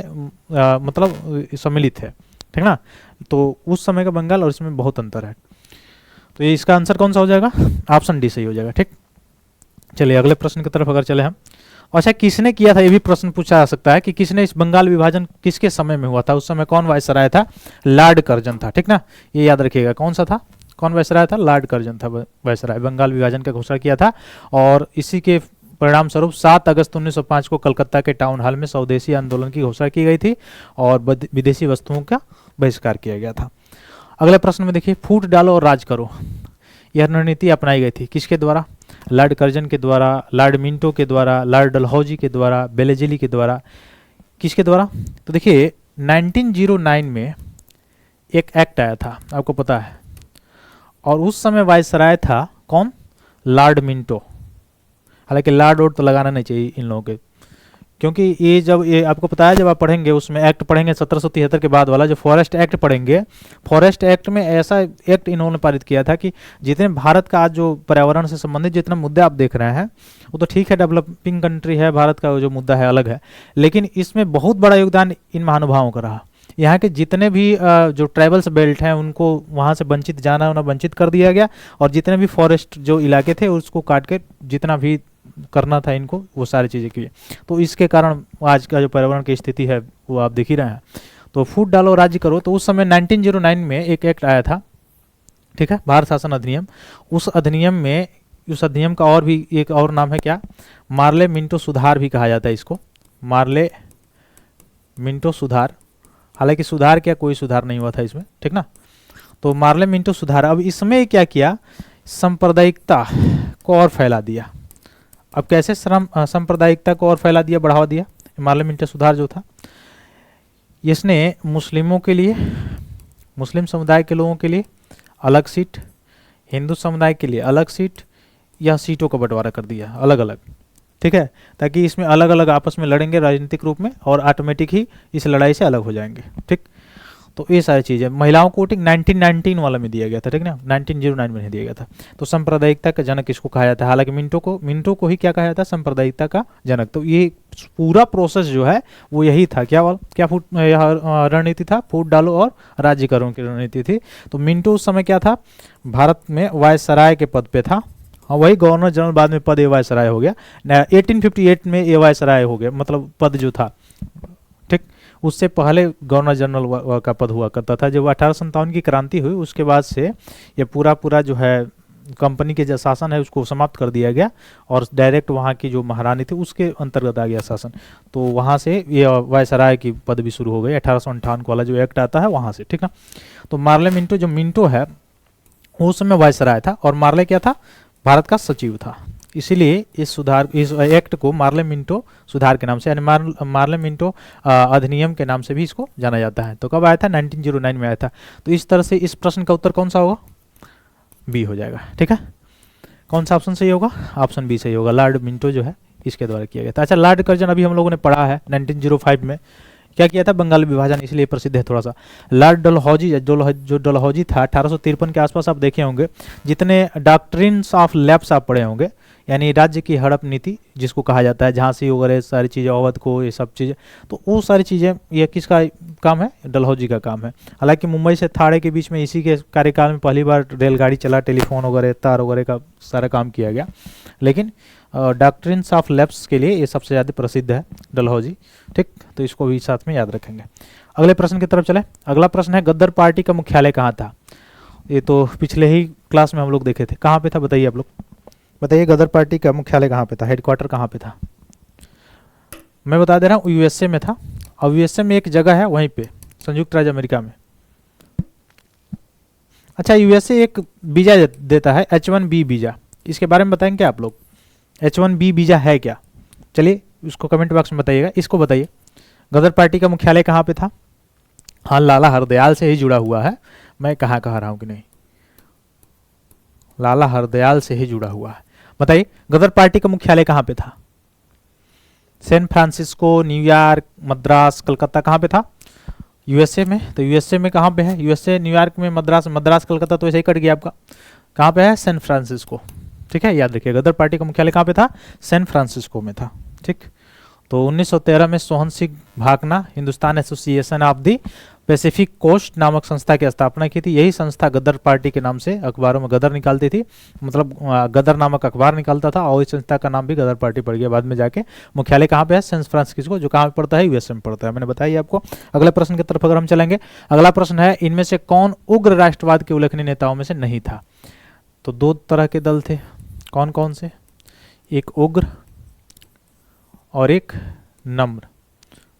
Speaker 1: मतलब सम्मिलित है, ठीक ना। तो उस समय का बंगाल और इसमें बहुत अंतर है। तो ये इसका आंसर कौन सा हो जाएगा, ऑप्शन डी सही हो जाएगा, ठीक। चलिए अगले प्रश्न की तरफ अगर चले हम। अच्छा, किसने किया था, ये भी प्रश्न पूछा जा सकता है कि किसने इस बंगाल विभाजन किसके समय में हुआ था, उस समय कौन वायसराय था, लॉर्ड कर्जन था, ठीक ना। ये याद रखिएगा, कौन सा था, कौन वायसराय था, लॉर्ड कर्जन था वायसराय, बंगाल विभाजन का घोषणा किया था। और इसी के परिणाम स्वरूप 7 अगस्त 1905 को कलकत्ता के टाउन हॉल में स्वदेशी आंदोलन की घोषणा की गई थी और विदेशी वस्तुओं का बहिष्कार किया गया था। अगले प्रश्न में देखिए, फूट डालो और राज करो, यह रणनीति अपनाई गई थी किसके द्वारा, लॉर्ड कर्जन के द्वारा, लॉर्ड मिंटो के द्वारा, लॉर्ड डलहौजी के द्वारा, बेलेजेली के द्वारा, किसके द्वारा। तो देखिए 1909 में एक एक्ट आया था, आपको पता है, और उस समय वायसराय था कौन, लॉर्ड मिंटो। हालांकि लॉर्ड वोट तो लगाना नहीं चाहिए इन लोगों के, क्योंकि ये जब ये आपको पता है, जब आप पढ़ेंगे उसमें एक्ट पढ़ेंगे 1773 के बाद वाला जो फॉरेस्ट एक्ट पढ़ेंगे, फॉरेस्ट एक्ट में ऐसा एक्ट इन्होंने पारित किया था कि जितने भारत का आज जो पर्यावरण से संबंधित जितना मुद्दे आप देख रहे हैं, वो तो ठीक है, डेवलपिंग कंट्री है, भारत का जो मुद्दा है अलग है, लेकिन इसमें बहुत बड़ा योगदान इन महानुभावों का रहा। यहाँ के जितने भी जो ट्राइबल्स बेल्ट हैं उनको वहाँ से वंचित, जाना उन्हें वंचित कर दिया गया, और जितने भी फॉरेस्ट जो इलाके थे उसको काट के जितना भी करना था इनको, वो सारी चीज़ें की। तो इसके कारण आज का जो पर्यावरण की स्थिति है वो आप देख ही रहे हैं। तो फूट डालो राज्य करो, तो उस समय 1909 में एक एक्ट आया था, ठीक है, भारत शासन अधिनियम। उस अधिनियम का और भी एक और नाम है क्या, मार्ले मिंटो सुधार भी कहा जाता है इसको, मार्ले मिंटो सुधार। हालांकि सुधार क्या, कोई सुधार नहीं हुआ था इसमें, ठीक ना। तो मार्ले मिंटो सुधार। अब इसमें क्या किया, सांप्रदायिकता को और फैला दिया। अब कैसे सांप्रदायिकता को और फैला दिया, बढ़ावा दिया, मार्ले मिंटो सुधार जो था, इसने मुस्लिमों के लिए, मुस्लिम समुदाय के लोगों के लिए अलग सीट, हिंदू समुदाय के लिए अलग सीट, या सीटों का बंटवारा कर दिया अलग अलग, ठीक है, ताकि इसमें अलग अलग आपस में लड़ेंगे राजनीतिक रूप में और ऑटोमेटिक ही इस लड़ाई से अलग हो जाएंगे, ठीक। तो ये सारी चीज़ें, महिलाओं को वोटिंग 1919 वाला में दिया गया था, ठीक ना, 1909 में नहीं दिया गया था। तो सांप्रदायिकता का जनक इसको कहा जाता है। हालांकि मिंटो को ही क्या कहा जाता है, सांप्रदायिकता का जनक। तो ये पूरा प्रोसेस जो है वो यही था, क्या रणनीति था, फूट डालो और राज्य करो की रणनीति थी। तो मिंटो उस समय क्या था, भारत में वायसराय के पद पे था। हाँ, वही गवर्नर जनरल, बाद में पद ए वायसराय हो गया। 1858 में ए वायसराय हो गया, मतलब पद जो था, ठीक। उससे पहले गवर्नर जनरल का पद हुआ करता था। जब 1857 की क्रांति हुई उसके बाद से ये पूरा जो है कंपनी के जो शासन है उसको समाप्त कर दिया गया और डायरेक्ट वहाँ की जो महारानी थी उसके अंतर्गत आ गया शासन। तो वहाँ से ये वायसराय की पद भी शुरू हो गई 1858 वाला जो एक्ट आता है वहाँ से, ठीक ना। तो मार्ले मिंटो, जो मिंटो है उस समय वायसराय था और मार्ले क्या था, भारत का सचिव था। इसीलिए इस एक्ट को मार्ले मिंटो सुधार के नाम से, यानी मार्ले मिंटो अधिनियम के नाम से भी इसको जाना जाता है। तो कब आया था? 1909 में आया था। तो इस तरह से इस प्रश्न का उत्तर कौन सा होगा? बी हो जाएगा। ठीक है, कौन सा ऑप्शन सही होगा? ऑप्शन बी सही होगा, लॉर्ड मिंटो जो है इसके द्वारा किया गया था। अच्छा, लॉर्ड कर्जन अभी हम लोगों ने पढ़ा है 1905 में क्या किया था? बंगाल विभाजन, इसलिए प्रसिद्ध है थोड़ा सा। लॉर्ड डलहौजी जो डलहौजी था 1853 के आसपास, आप देखे होंगे जितने डॉक्ट्रिन्स ऑफ लैप्स आप पढ़े होंगे, यानी राज्य की हड़प नीति जिसको कहा जाता है, झांसी वगैरह सारी चीज़ें, अवध को, ये सब चीज़ें, तो वो सारी चीज़ें ये किसका काम है? डलहौजी का काम है। हालांकि मुंबई से थाड़े के बीच में इसी के कार्यकाल में पहली बार रेलगाड़ी चला, टेलीफोन वगैरह, तार वगैरह का सारा काम किया गया। लेकिन डॉक्ट्रिन्स ऑफ लैप्स के लिए ये सबसे ज़्यादा प्रसिद्ध है डलहौजी। ठीक, तो इसको भी साथ में याद रखेंगे। अगले प्रश्न की तरफ चले। अगला प्रश्न है, गद्दर पार्टी का मुख्यालय कहाँ था? ये तो पिछले ही क्लास में हम लोग देखे थे। कहाँ पे था बताइए आप लोग, बताइए गदर पार्टी का मुख्यालय कहाँ पे था, हेडक्वार्टर कहाँ पे था? मैं बता दे रहा हूँ, यूएसए में था। और यूएसए में एक जगह है वहीं पे, संयुक्त राज्य अमेरिका में। अच्छा, यूएसए एक वीजा देता है, H1B वीजा, इसके बारे में बताएंगे क्या आप लोग? H1B वीजा है क्या? चलिए उसको कमेंट बॉक्स में बताइएगा। इसको बताइए, गदर पार्टी का मुख्यालय कहाँ पे था? हाँ, लाला हरदयाल से ही जुड़ा हुआ है। मैं कहाँ कह रहा हूँ कि नहीं, लाला हरदयाल से ही जुड़ा हुआ है। बताइए, गदर पार्टी का मुख्यालय कहाँ पे था? San Francisco, New York, Madras, Calcutta, कहाँ पे था? यूएसए में। तो यूएसए में कहाँ पे है? यूएसए, न्यूयॉर्क में, मद्रास, कलकत्ता, तो ऐसे ही कट गया आपका। कहाँ पे है? San Francisco. ठीक है, याद रखिए, गदर पार्टी का मुख्यालय कहाँ पे था? सैन फ्रांसिस्को में था। ठीक, तो 1913 में Sohan Singh Bhakna Hindustan Association of the Pacific Coast नामक संस्था की स्थापना की थी। यही संस्था गदर पार्टी के नाम से अखबारों में गदर निकालती थी, मतलब गदर नामक अखबार निकालता था, और इस संस्था का नाम भी गदर पार्टी पड़ गया बाद में जाके। मुख्यालय कहाँ पे है? सैन फ्रांसिस्को, जो कहाँ पे पड़ता है? यूएसए में पड़ता है। मैंने बताया आपको। अगले प्रश्न की तरफ अगर हम चलेंगे, अगला प्रश्न है, इनमें से कौन उग्र राष्ट्रवाद के उल्लेखनीय नेताओं में से नहीं था? तो दो तरह के दल थे, कौन कौन से? एक उग्र और एक नम्र,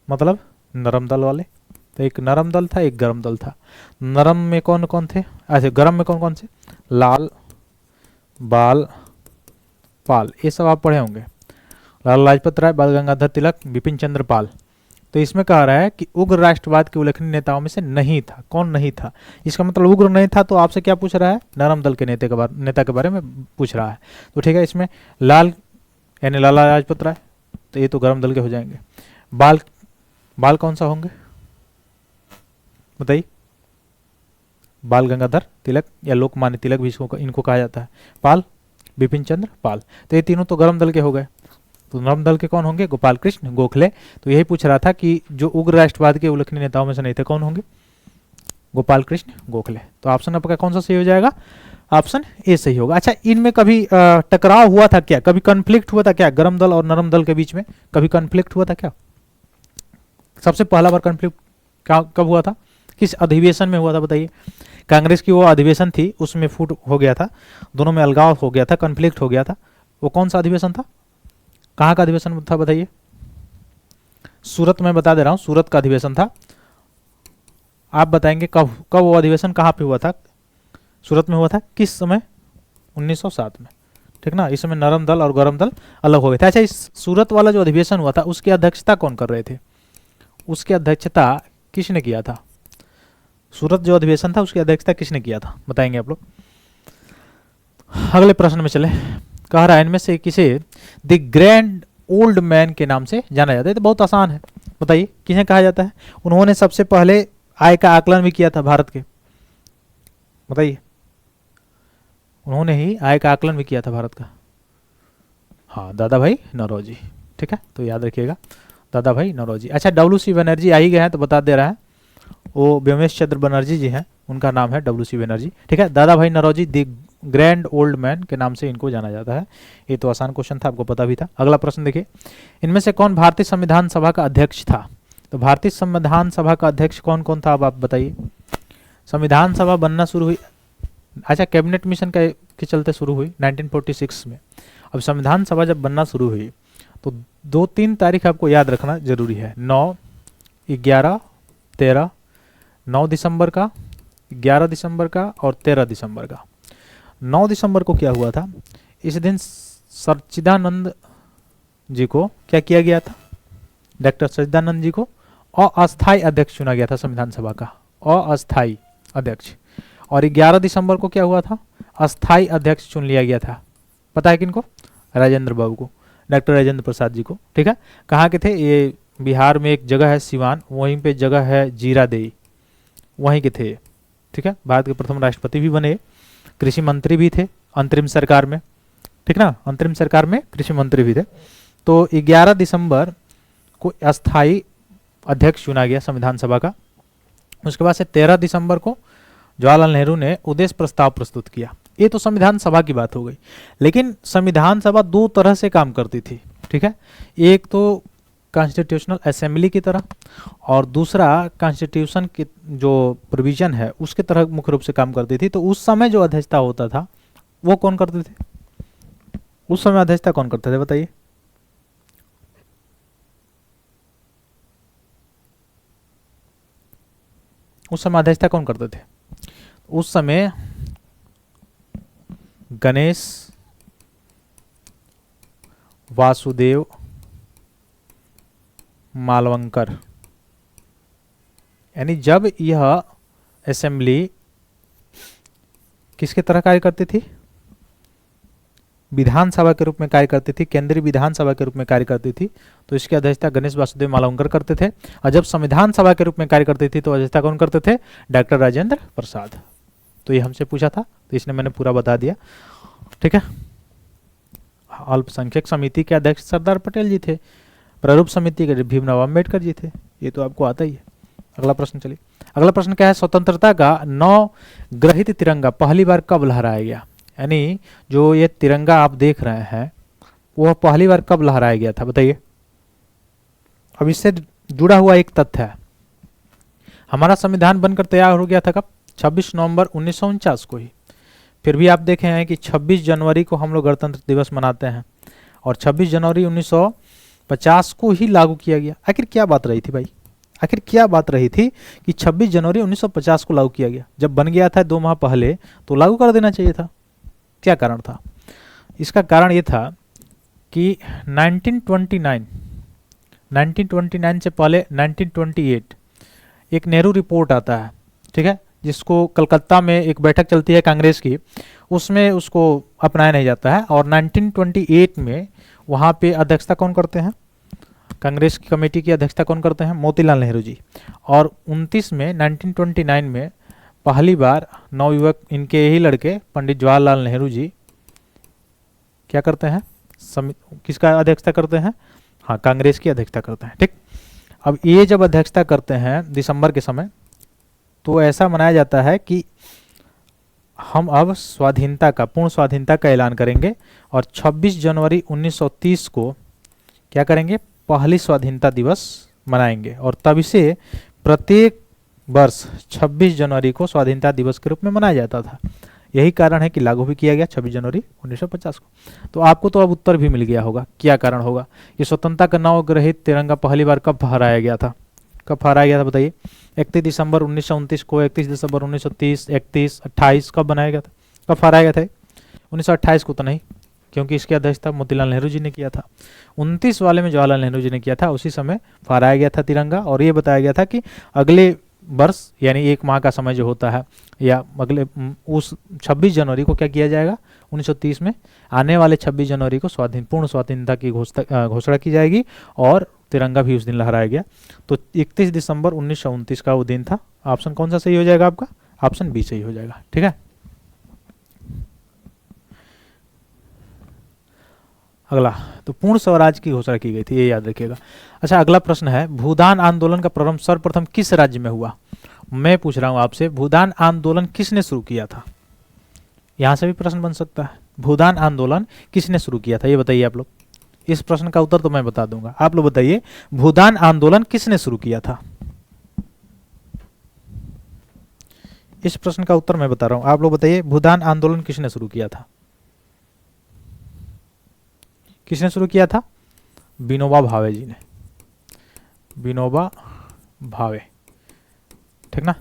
Speaker 1: मतलब नरम दल वाले। तो एक नरम दल था, एक गरम दल था। नरम में कौन कौन थे? अच्छा, गरम में कौन कौन से? लाल, बाल, पाल, ये सब आप पढ़े होंगे। लाला लाजपत राय, बाल गंगाधर तिलक, बिपिन चंद्र पाल। तो इसमें कह रहा है कि उग्र राष्ट्रवाद के उल्लेखनीय नेताओं में से नहीं था। कौन नहीं था? इसका मतलब उग्र नहीं था, तो आपसे क्या पूछ रहा है? नरम दल के नेता के बारे में पूछ रहा है। तो ठीक है, इसमें लाल यानी लाला लाजपत राय, तो ये तो गरम दल के हो जाएंगे। बाल कौन सा होंगे बताइए? बाल गंगाधर तिलक या लोकमान्य तिलक भी इनको कहा जाता है। पाल, बिपिन चंद्र पाल। तो ये तीनों तो गरम दल के हो गए। तो नरम दल के कौन होंगे? गोपाल कृष्ण गोखले। तो यही पूछ रहा था कि जो उग्र राष्ट्रवाद के उल्लेखनीय नेताओं में से नहीं थे, कौन होंगे? गोपाल कृष्ण गोखले। तो ऑप्शन आपका कौन सा सही हो जाएगा? ऑप्शन ए सही होगा। अच्छा, इनमें कभी टकराव हुआ था क्या? कभी कॉन्फ्लिक्ट हुआ था क्या गरम दल और नरम दल के बीच में? कभी कॉन्फ्लिक्ट हुआ था क्या? सबसे पहला बार कॉन्फ्लिक्ट कब हुआ था? किस अधिवेशन में हुआ था बताइए? कांग्रेस की वो अधिवेशन थी, उसमें फूट हो गया था, दोनों में अलगाव हो गया था, कॉन्फ्लिक्ट हो गया था। वो कौन सा अधिवेशन था? कहाँ का अधिवेशन था बताइए? सूरत में बता दे रहा हूँ, सूरत का अधिवेशन था। आप बताएंगे कब वो अधिवेशन कहाँ पे हुआ था? सूरत में हुआ था। किस समय? 1907 में। ठीक ना, इस समय नरम दल और गरम दल अलग हो गए थे। अच्छा, इस सूरत वाला जो अधिवेशन हुआ था उसकी अध्यक्षता कौन कर रहे थे? उसकी अध्यक्षता किसने किया था? सूरत जो अधिवेशन था उसकी अध्यक्षता किसने किया था? बताएंगे आप लोग। अगले प्रश्न में चले। कह रहा है, इनमें से किसे द ग्रैंड ओल्ड मैन के नाम से जाना जाता है? तो बहुत आसान है, बताइए किसे कहा जाता है? उन्होंने सबसे पहले आय का आकलन भी किया था भारत के, बताइए। उन्होंने ही आय का आकलन भी किया था भारत का। हाँ, दादा भाई नौरोजी। ठीक है, तो याद रखिएगा, दादा भाई नौरोजी। अच्छा, WC बनर्जी आ ही गए हैं तो बता दे रहा है, वो व्योमेश चंद्र बनर्जी जी हैं, उनका नाम है WC बनर्जी। ठीक है, Dada Bhai Naoroji the grand old man के नाम से इनको जाना जाता है। ये तो आसान क्वेश्चन था, आपको पता भी था। अगला प्रश्न देखिए, इनमें से कौन भारतीय संविधान सभा का अध्यक्ष था? तो भारतीय संविधान सभा का अध्यक्ष कौन कौन था, अब आप बताइए। संविधान सभा बनना शुरू हुई, अच्छा कैबिनेट मिशन के चलते शुरू हुई 1946 में। अब संविधान सभा जब बनना शुरू हुई तो 2-3 तारीख आपको याद रखना जरूरी है, 9, 11, 13, 9 दिसंबर का, 11 दिसंबर का और 13 दिसंबर का। 9 दिसंबर को क्या हुआ था? इस दिन सच्चिदानंद जी को क्या किया गया था? डॉक्टर सच्चिदानंद जी को अस्थायी अध्यक्ष चुना गया था संविधान सभा का, अस्थायी अध्यक्ष। और 11 दिसंबर को क्या हुआ था? अस्थायी अध्यक्ष चुन लिया गया था। पता है किनको? राजेंद्र बाबू को, डॉक्टर राजेंद्र प्रसाद जी को। ठीक है, कहाँ के थे ये? बिहार में एक जगह है सिवान, वहीं पे जगह है जीरादेई, वहीं के थे। ठीक है, भारत के प्रथम राष्ट्रपति भी बने, कृषि मंत्री भी थे अंतरिम सरकार में। ठीक ना, अंतरिम सरकार में कृषि मंत्री भी थे। तो 11 दिसंबर को अस्थायी अध्यक्ष चुना गया संविधान सभा का। उसके बाद से 13 दिसंबर को जवाहरलाल नेहरू ने उद्देश्य प्रस्ताव प्रस्तुत किया। ये तो संविधान सभा की बात हो गई, लेकिन संविधान सभा दो तरह से काम करती थी। ठीक है, एक तो कॉन्स्टिट्यूशनल असेंबली की तरह, और दूसरा कॉन्स्टिट्यूशन की जो प्रोविजन है उसके तरह मुख्य रूप से काम करती थी। तो उस समय जो अध्यक्षता होता था वो कौन करते थे? उस समय अध्यक्षता कौन करते थे बताइए? उस समय अध्यक्षता कौन करते थे? उस समय गणेश वासुदेव मालवंकर। यानी जब यह असेंबली किसके तरह कार्य करती थी? विधानसभा के रूप में कार्य करती थी, केंद्रीय विधानसभा के रूप में कार्य करती थी, तो इसकी अध्यक्षता गणेश वासुदेव मालवंकर करते थे। और जब संविधान सभा के रूप में कार्य करती थी तो अध्यक्षता कौन करते थे? डॉक्टर राजेंद्र प्रसाद। तो ये हमसे पूछा था, तो इसने मैंने पूरा बता दिया। ठीक है, अल्पसंख्यक समिति के अध्यक्ष सरदार पटेल जी थे, प्रारूप समिति के भीमराव अम्बेडकर जी थे, ये तो आपको आता ही है। अगला प्रश्न चलिए। अगला प्रश्न क्या है? स्वतंत्रता का नवग्रहित तिरंगा पहली बार कब लहराया गया? यानी जो ये तिरंगा आप देख रहे हैं वह पहली बार कब लहराया गया था बताइए? अब इससे जुड़ा हुआ एक तथ्य है, हमारा संविधान बनकर तैयार हो गया था कब? 26 नवंबर 1949 को ही। फिर भी आप देखे हैं कि 26 जनवरी को हम लोग गणतंत्र दिवस मनाते हैं, और 26 जनवरी 1950 को ही लागू किया गया। आखिर क्या बात रही थी भाई? आखिर क्या बात रही थी कि 26 जनवरी 1950 को लागू किया गया? जब बन गया था 2 माह पहले तो लागू कर देना चाहिए था। क्या कारण था? इसका कारण ये था कि 1929 से पहले 1928 एक नेहरू रिपोर्ट आता है। ठीक है, जिसको कलकत्ता में एक बैठक चलती है कांग्रेस की, उसमें उसको अपनाया नहीं जाता है। और 1928 में वहाँ पे अध्यक्षता कौन करते हैं? कांग्रेस की कमेटी की अध्यक्षता कौन करते हैं? मोतीलाल नेहरू जी। और 29 में 1929 में पहली बार नवयुवक इनके ही लड़के पंडित जवाहरलाल नेहरू जी क्या करते हैं? किसका अध्यक्षता करते हैं? हाँ, कांग्रेस की अध्यक्षता करते हैं। ठीक, अब ये जब अध्यक्षता करते हैं दिसंबर के समय, तो ऐसा मनाया जाता है कि हम अब स्वाधीनता का, पूर्ण स्वाधीनता का ऐलान करेंगे, और 26 जनवरी 1930 को क्या करेंगे? पहली स्वाधीनता दिवस मनाएंगे। और तब से प्रत्येक वर्ष 26 जनवरी को स्वाधीनता दिवस के रूप में मनाया जाता था। यही कारण है कि लागू भी किया गया 26 जनवरी 1950 को। तो आपको तो अब उत्तर भी मिल गया होगा क्या कारण होगा। ये स्वतंत्रता का नवग्रहित तिरंगा पहली बार कब फहराया गया था? कब फहराया गया था बताइए? 31 दिसंबर 1929 को, 31 दिसंबर 1930, 31, 28 कब बनाया गया था? कब फहराया गया था? 1928 को तो नहीं, क्योंकि इसकी अध्यक्षता मोतीलाल नेहरू जी ने किया था। 29 वाले में जवाहरलाल नेहरू जी ने किया था, उसी समय फहराया गया था तिरंगा। और ये बताया गया था कि अगले वर्ष यानी 1 माह का समय जो होता है, या अगले उस 26 जनवरी को क्या किया जाएगा? 1930 में आने वाले 26 जनवरी को पूर्ण स्वाधीनता की घोषणा की जाएगी, और तिरंगा भी उस दिन लहराया गया। तो 31 दिसंबर 1929 का वो दिन था। ऑप्शन कौन सा सही हो जाएगा आपका? ऑप्शन बी सही हो जाएगा। ठीक है, अगला, तो पूर्ण स्वराज की घोषणा की गई थी, ये याद रखिएगा। अच्छा, अगला प्रश्न है, भूदान आंदोलन का प्रारंभ सर्वप्रथम किस राज्य में हुआ? मैं पूछ रहा हूं आपसे, भूदान आंदोलन किसने शुरू किया था? यहां से भी प्रश्न बन सकता है। भूदान आंदोलन किसने शुरू किया था, ये बताइए आप लोग। इस प्रश्न का उत्तर तो मैं बता दूंगा, आप लोग बताइए, भूदान आंदोलन किसने शुरू किया था? इस प्रश्न का उत्तर मैं बता रहा हूं, आप लोग बताइए, भूदान आंदोलन किसने शुरू किया था? किसने शुरू किया था? विनोबा भावे जी ने। विनोबा भावे, ठीक ना,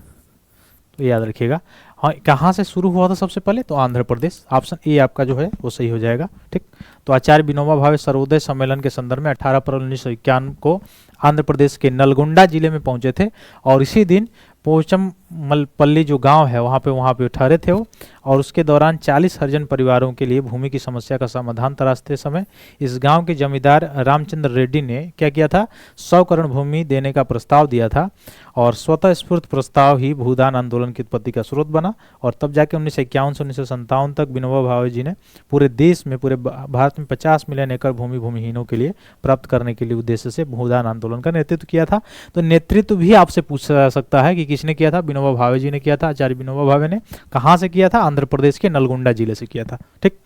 Speaker 1: तो याद रखिएगा। हाँ, कहाँ से शुरू हुआ था सबसे पहले? तो आंध्र प्रदेश। ऑप्शन ए आपका जो है वो सही हो जाएगा। ठीक, तो आचार्य विनोबा भावे सर्वोदय सम्मेलन के संदर्भ में 18 अप्रैल 1951 को आंध्र प्रदेश के नलगोंडा जिले में पहुंचे थे और इसी दिन पोचमपल्ली जो गांव है वहां पे ठहरे थे वो, और उसके दौरान 40 हरिजन परिवारों के लिए भूमि की समस्या का समाधान तलाशते समय इस गांव के जमींदार रामचंद्र रेड्डी ने क्या किया था, 100 करोड़ भूमि देने का प्रस्ताव दिया था और स्वतः स्फूर्त प्रस्ताव ही भूदान आंदोलन की उत्पत्ति का स्रोत बना। और तब जाके 1951 से 1957 तक विनोबा भावे जी ने पूरे देश में, पूरे भारत में 50 मिलियन एकड़ भूमि भूमिहीनों के लिए प्राप्त करने के लिए उद्देश्य से भूदान आंदोलन का नेतृत्व किया था। तो नेतृत्व भी आपसे पूछ सकता है कि किसने किया था, विनोबा भावे जी ने किया था। आचार्य विनोबा भावे ने कहाँ से किया था, आंध्र प्रदेश के नलगोंडा जिले से किया था। ठीक,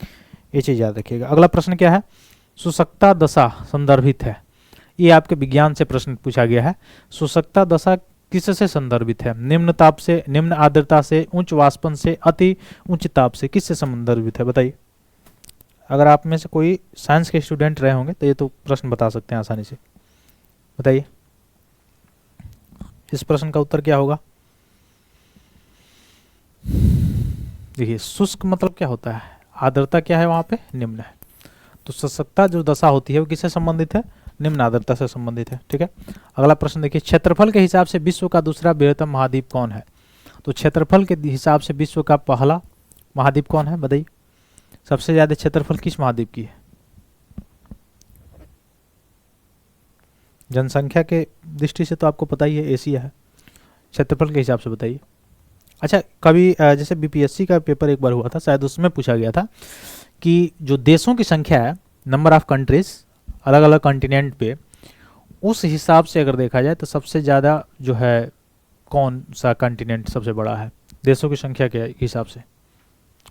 Speaker 1: ये चीज याद रखिएगा। अगला प्रश्न क्या है, सुशक्ता दशा संदर्भित है, ये आपके विज्ञान से प्रश्न पूछा गया है। सुशक्ता दशा किससे संदर्भित है, निम्न ताप से, निम्न आर्द्रता से, उच्च वाष्पन से, अति उच्च ताप से, किससे संदर्भित है बताइए। अगर आप में से कोई साइंस के स्टूडेंट रहे होंगे तो ये तो प्रश्न बता सकते हैं आसानी से, बताइए इस प्रश्न का उत्तर क्या होगा। देखिए शुष्क मतलब क्या होता है, आर्द्रता क्या है वहां पे, निम्न है। तो सुशक्ता जो दशा होती है वो किससे संबंधित है, निम्न आर्द्रता से संबंधित है। ठीक है, अगला प्रश्न देखिए, क्षेत्रफल के हिसाब से विश्व का दूसरा बृहत्तम महाद्वीप कौन है। तो क्षेत्रफल के हिसाब से विश्व का पहला महाद्वीप कौन है बताइए, सबसे ज्यादा क्षेत्रफल किस महाद्वीप की है। जनसंख्या के दृष्टि से तो आपको पता ही है एशिया है, क्षेत्रफल के हिसाब से बताइए। अच्छा, कभी जैसे बीपीएससी का पेपर एक बार हुआ था, शायद उसमें पूछा गया था कि जो देशों की संख्या है, नंबर ऑफ कंट्रीज अलग अलग कॉन्टिनेंट पे, उस हिसाब से अगर देखा जाए तो सबसे ज़्यादा जो है कौन सा कॉन्टिनेंट सबसे बड़ा है देशों की संख्या के हिसाब से,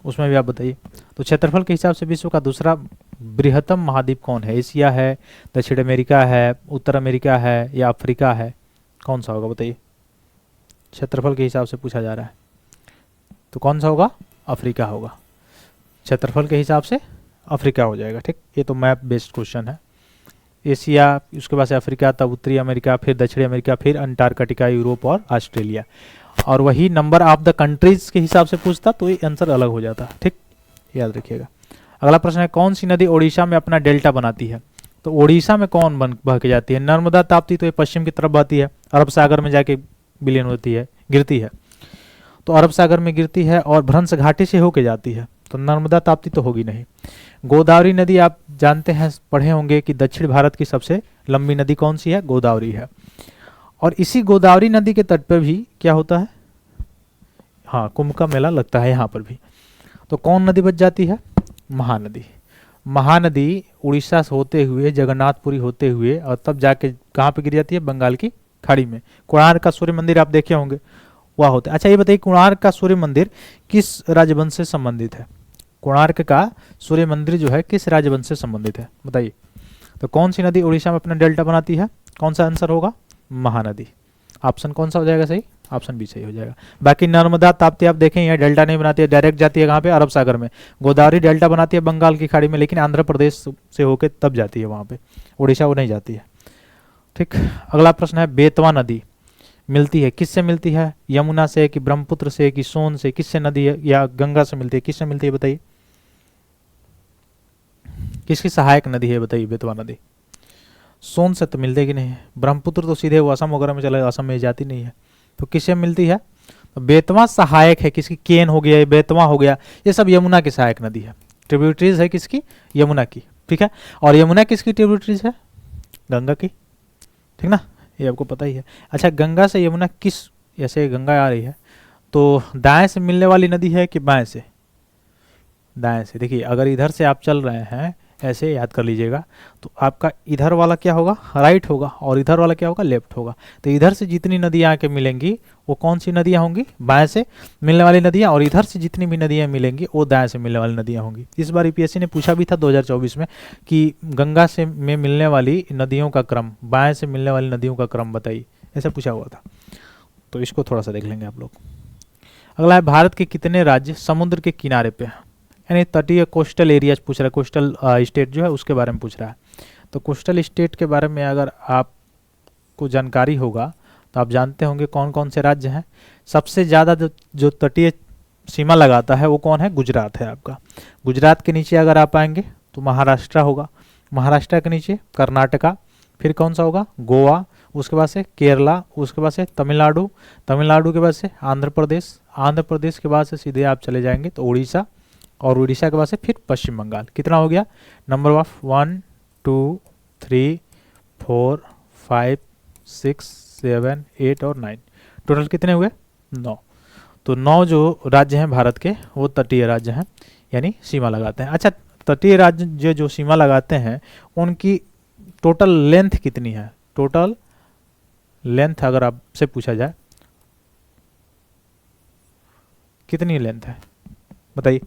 Speaker 1: उसमें भी आप बताइए। तो क्षेत्रफल के हिसाब से विश्व का दूसरा बृहत्तम महाद्वीप कौन है, एशिया है, दक्षिण अमेरिका है, उत्तर अमेरिका है या अफ्रीका है, कौन सा होगा बताइए। क्षेत्रफल के हिसाब से पूछा जा रहा है तो कौन सा होगा, अफ्रीका होगा। क्षेत्रफल के हिसाब से अफ्रीका हो जाएगा। ठीक, ये तो मैप बेस्ड क्वेश्चन है। एशिया, उसके बाद से अफ्रीका, तब उत्तरी अमेरिका, फिर दक्षिणी अमेरिका, फिर अंटार्कटिका, यूरोप और ऑस्ट्रेलिया। और वही नंबर ऑफ द कंट्रीज के हिसाब से पूछता तो ये आंसर अलग हो जाता। ठीक, याद रखिएगा। अगला प्रश्न है, कौन सी नदी ओडिशा में अपना डेल्टा बनाती है। तो ओडिशा में कौन बह के जाती है, नर्मदा ताप्ती तो ये पश्चिम की तरफ बहती है, अरब सागर में जाके विलीन होती है, गिरती है, तो अरब सागर में गिरती है और भ्रंश घाटी से होके जाती है, तो नर्मदा ताप्ती तो होगी नहीं। गोदावरी नदी आप जानते हैं, पढ़े होंगे कि दक्षिण भारत की सबसे लंबी नदी कौन सी है, गोदावरी है। और इसी गोदावरी नदी के तट पे भी क्या होता है, हाँ, कुंभ का मेला लगता है यहाँ पर भी। तो कौन नदी बच जाती है, महानदी। महानदी उड़ीसा से होते हुए, जगन्नाथपुरी होते हुए और तब जाके कहाँ पे गिर जाती है, बंगाल की खाड़ी में। कोणार्क का सूर्य मंदिर आप देखे होंगे, वह होता है। अच्छा ये बताइए, कोणार्क का सूर्य मंदिर किस राजवंश से संबंधित है। कोणार्क का सूर्य मंदिर जो है किस राजवंश से संबंधित है बताइए। तो कौन सी नदी उड़ीसा में अपना डेल्टा बनाती है, कौन सा आंसर होगा, महानदी। ऑप्शन कौन सा हो जाएगा सही, ऑप्शन बी सही हो जाएगा। बाकी नर्मदा ताप्ती आप देखें यहाँ डेल्टा नहीं बनाती है, डायरेक्ट जाती है कहाँ पे, अरब सागर में। गोदावरी डेल्टा बनाती है बंगाल की खाड़ी में, लेकिन आंध्र प्रदेश से होकर तब जाती है वहाँ पे, उड़ीसा वो नहीं जाती है। ठीक, अगला प्रश्न है, बेतवा नदी मिलती है किससे मिलती है, यमुना से कि ब्रह्मपुत्र से कि सोन से, किससे नदी है, या गंगा से मिलती है, किससे मिलती है बताइए। किसकी सहायक नदी है बताइए बेतवा नदी। सोन से तो मिलती कि नहीं, ब्रह्मपुत्र तो सीधे वो असम वगैरह में चला, असम में जाती नहीं है, तो किससे मिलती है, तो बेतवा सहायक है किसकी, केन हो गया, बेतवा हो गया, ये सब यमुना की सहायक नदी है, ट्रिब्यूटरीज है किसकी, यमुना की। ठीक है, और यमुना किसकी ट्रिब्यूटरीज है, गंगा की। ठीक ना, ये आपको पता ही है। अच्छा, गंगा से यमुना किस, ऐसे गंगा आ रही है तो दाएं से मिलने वाली नदी है कि बाएं से, दाएं से। देखिए अगर इधर से आप चल रहे हैं, ऐसे याद कर लीजिएगा, तो आपका इधर वाला क्या होगा, राइट होगा, और इधर वाला क्या होगा, लेफ्ट होगा। तो इधर से जितनी नदियाँ आके मिलेंगी वो कौन सी नदियाँ होंगी, बाएं से मिलने वाली नदियाँ, और इधर से जितनी भी नदियाँ मिलेंगी वो दाएं से मिलने वाली नदियाँ होंगी। इस बार यूपीएससी ने पूछा भी था 2024 में कि गंगा से में मिलने वाली नदियों का क्रम, बाएं से मिलने वाली नदियों का क्रम बताइए, ऐसा पूछा हुआ था। तो इसको थोड़ा सा देख लेंगे आप लोग। अगला है, भारत के कितने राज्य समुद्र के किनारे पे हैं, यानी तटीय कोस्टल एरियाज पूछ रहा है, कोस्टल स्टेट जो है उसके बारे में पूछ रहा है। तो कोस्टल स्टेट के बारे में अगर आपको जानकारी होगा तो आप जानते होंगे कौन कौन से राज्य हैं। सबसे ज़्यादा जो तटीय सीमा लगाता है वो कौन है, गुजरात है आपका। गुजरात के नीचे अगर आप आएंगे तो महाराष्ट्र होगा। महाराष्ट्र के नीचे कर्नाटका, फिर कौन सा होगा, गोवा, उसके बाद से केरला, उसके बाद से तमिलनाडु, तमिलनाडु के बाद से आंध्र प्रदेश, आंध्र प्रदेश के बाद से सीधे आप चले जाएंगे तो उड़ीसा, और उड़ीसा के बाद से फिर पश्चिम बंगाल। कितना हो गया नंबर ऑफ 1 2 3 4 5 6 7 8 और 9, टोटल कितने हुए 9। तो 9 जो राज्य हैं भारत के वो तटीय राज्य हैं, यानी सीमा लगाते हैं। अच्छा, तटीय राज्य जो सीमा लगाते हैं उनकी टोटल लेंथ कितनी है, टोटल लेंथ अगर आपसे पूछा जाए कितनी लेंथ है बताइए।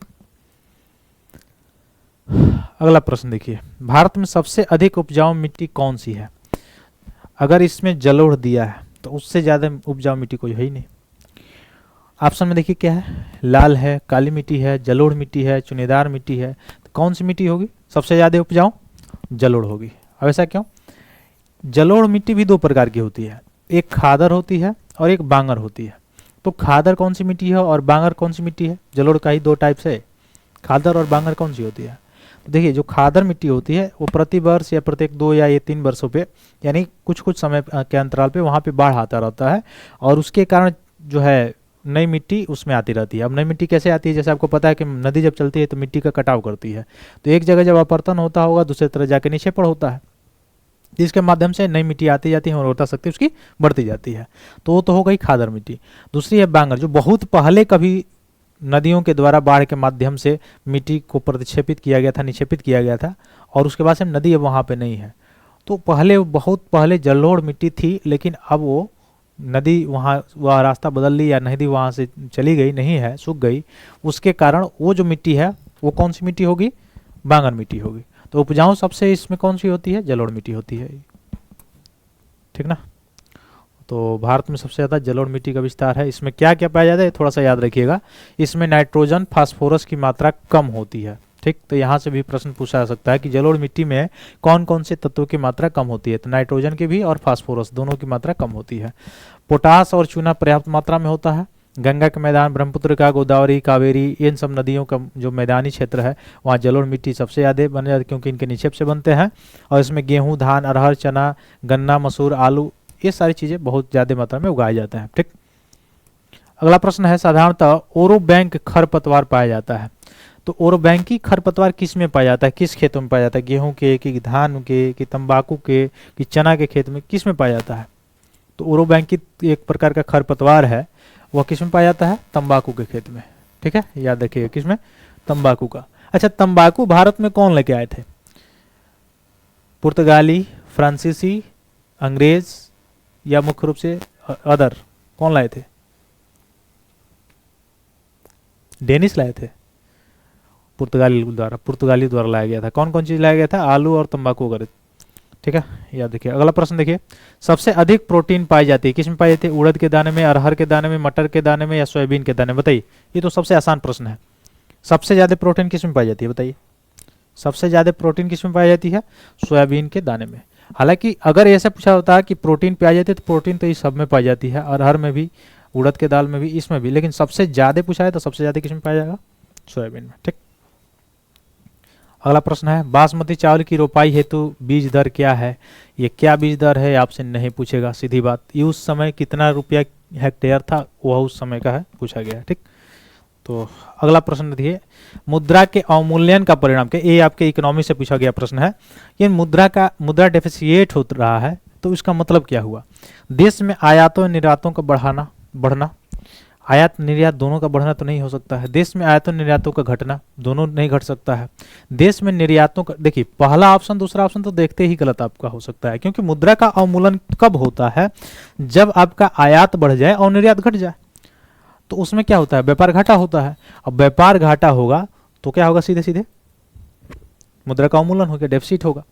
Speaker 1: अगला प्रश्न देखिए, भारत में सबसे अधिक उपजाऊ मिट्टी कौन सी है। अगर इसमें जलोढ़ दिया है तो उससे ज़्यादा उपजाऊ मिट्टी कोई है ही नहीं। ऑप्शन में देखिए क्या है, लाल है, काली मिट्टी है, जलोढ़ मिट्टी है, चुनेदार मिट्टी है। तो कौन सी मिट्टी होगी सबसे ज़्यादा उपजाऊ, जलोढ़ होगी। अब ऐसा क्यों, जलोढ़ मिट्टी भी दो प्रकार की होती है, एक खादर होती है और एक बांगर होती है। तो खादर कौन सी मिट्टी है और बांगर कौन सी मिट्टी है, जलोढ़ का ही दो टाइप से, खादर और बांगर कौन सी होती है। तो देखिए जो खादर मिट्टी होती है वो प्रति वर्ष या प्रत्येक 2 या 3 वर्षों पे, यानी कुछ कुछ समय के अंतराल पे वहाँ पे बाढ़ आता रहता है, और उसके कारण जो है नई मिट्टी उसमें आती रहती है। अब नई मिट्टी कैसे आती है, जैसे आपको पता है कि नदी जब चलती है तो मिट्टी का कटाव करती है, तो एक जगह जब अपरतन होता होगा दूसरी तरह जाके निक्षेपण होता है, जिसके माध्यम से नई मिट्टी आती जाती है और उर्वरता शक्ति उसकी बढ़ती जाती है। तो वो तो हो गई खादर मिट्टी। दूसरी है बांगर, जो बहुत पहले कभी नदियों के द्वारा बाढ़ के माध्यम से मिट्टी को प्रतिक्षेपित किया गया था, निक्षेपित किया गया था, और उसके बाद से नदी अब वहाँ पे नहीं है। तो पहले बहुत पहले जलोढ़ मिट्टी थी, लेकिन अब वो नदी वहाँ वह रास्ता बदल ली या नदी वहाँ से चली गई, नहीं है, सूख गई, उसके कारण वो जो मिट्टी है वो कौन सी मिट्टी होगी, बांगर मिट्टी होगी। तो उपजाऊ सबसे इसमें कौन सी होती है, जलोढ़ मिट्टी होती है, ठीक ना। तो भारत में सबसे ज़्यादा जलोढ़ मिट्टी का विस्तार है। इसमें क्या क्या पाया जाता है थोड़ा सा याद रखिएगा। इसमें नाइट्रोजन फास्फोरस की मात्रा कम होती है, ठीक। तो यहाँ से भी प्रश्न पूछा जा सकता है कि जलोढ़ मिट्टी में कौन कौन से तत्वों की मात्रा कम होती है। तो नाइट्रोजन की भी और फास्फोरस दोनों की मात्रा कम होती है। पोटास और चूना पर्याप्त मात्रा में होता है। गंगा के मैदान, ब्रह्मपुत्र का, गोदावरी, कावेरी, इन सब नदियों का जो मैदानी क्षेत्र है वहाँ जलोढ़ मिट्टी सबसे ज़्यादा बन जाती है, क्योंकि इनके निक्षेप से बनते हैं। और इसमें गेहूँ, धान, अरहर, चना, गन्ना, मसूर, आलू, ये सारी चीज़ें बहुत ज़्यादा मात्रा में उगाए जाते हैं, ठीक। अगला प्रश्न है, साधारणतः ओरोबैंक खरपतवार पाया जाता है। तो ओरोबैंकी खरपतवार किस में पाया जाता है, किस खेतों में पाया जाता है, गेहूं के, कि धान के, कि तंबाकू के, कि चना के खेत में, किस में पाया जाता है। तो ओरोबैंकी एक प्रकार का खरपतवार है, वह किस में पाया जाता है, तंबाकू के खेत में, ठीक है, याद रखिएगा किस में, तंबाकू का। अच्छा, तंबाकू भारत में कौन लेके आए थे, पुर्तगाली, फ्रांसीसी, अंग्रेज, या मुख्य रूप से अदर, कौन लाए थे, डेनिस लाए थे, पुर्तगाली द्वारा लाया गया था। कौन कौन चीज लाया गया था, आलू और तंबाकू वगैरह, ठीक है, याद देखिए। अगला प्रश्न देखिए, सबसे अधिक प्रोटीन पाई जाती है, किसमें पाई जाती है, उड़द के दाने में, अरहर के दाने में, मटर के दाने में, या सोयाबीन के दाने में, बताइए। ये तो सबसे आसान प्रश्न है। सबसे ज्यादा प्रोटीन किसमें पाई जाती है, बताइए। सबसे ज्यादा प्रोटीन किसमें पाई जाती है, सोयाबीन के दाने में। हालांकि अगर ऐसा पूछा होता है कि प्रोटीन पाई जाती है तो प्रोटीन तो इस सब में पाई जाती है, अरहर में भी, उड़द के दाल में भी, इसमें भी, लेकिन सबसे ज्यादा पूछा है तो सबसे ज्यादा किसमें पाया जाएगा, सोयाबीन में, ठीक। अगला प्रश्न है, बासमती चावल की रोपाई हेतु बीज दर क्या है। ये क्या बीज दर है आपसे नहीं पूछेगा, सीधी बात। ये उस समय कितना रुपया हेक्टेयर था वह उस समय का है, पूछा गया है, ठीक। तो अगला प्रश्न देखिए, मुद्रा के अवमूल्यन का परिणाम क्या। ये आपके इकोनॉमी से पूछा गया प्रश्न है। ये मुद्रा डेफिसिएट हो रहा है तो इसका मतलब क्या हुआ। देश में आयातों निर्यातों का बढ़ना, आयात निर्यात दोनों का बढ़ना तो नहीं हो सकता है। देश में आयातों निर्यातों का घटना, दोनों नहीं घट सकता है। देश में निर्यातों का, देखिए पहला ऑप्शन दूसरा ऑप्शन तो देखते ही गलत आपका हो सकता है, क्योंकि मुद्रा का अवमूल्यन कब होता है, जब आपका आयात बढ़ जाए और निर्यात घट जाए, तो उसमें क्या होता है, व्यापार घाटा होता है। अब व्यापार घाटा होगा तो क्या होगा, सीधे सीधे मुद्रा का अवमूल्यन हो गया, डेफिसिट होगा।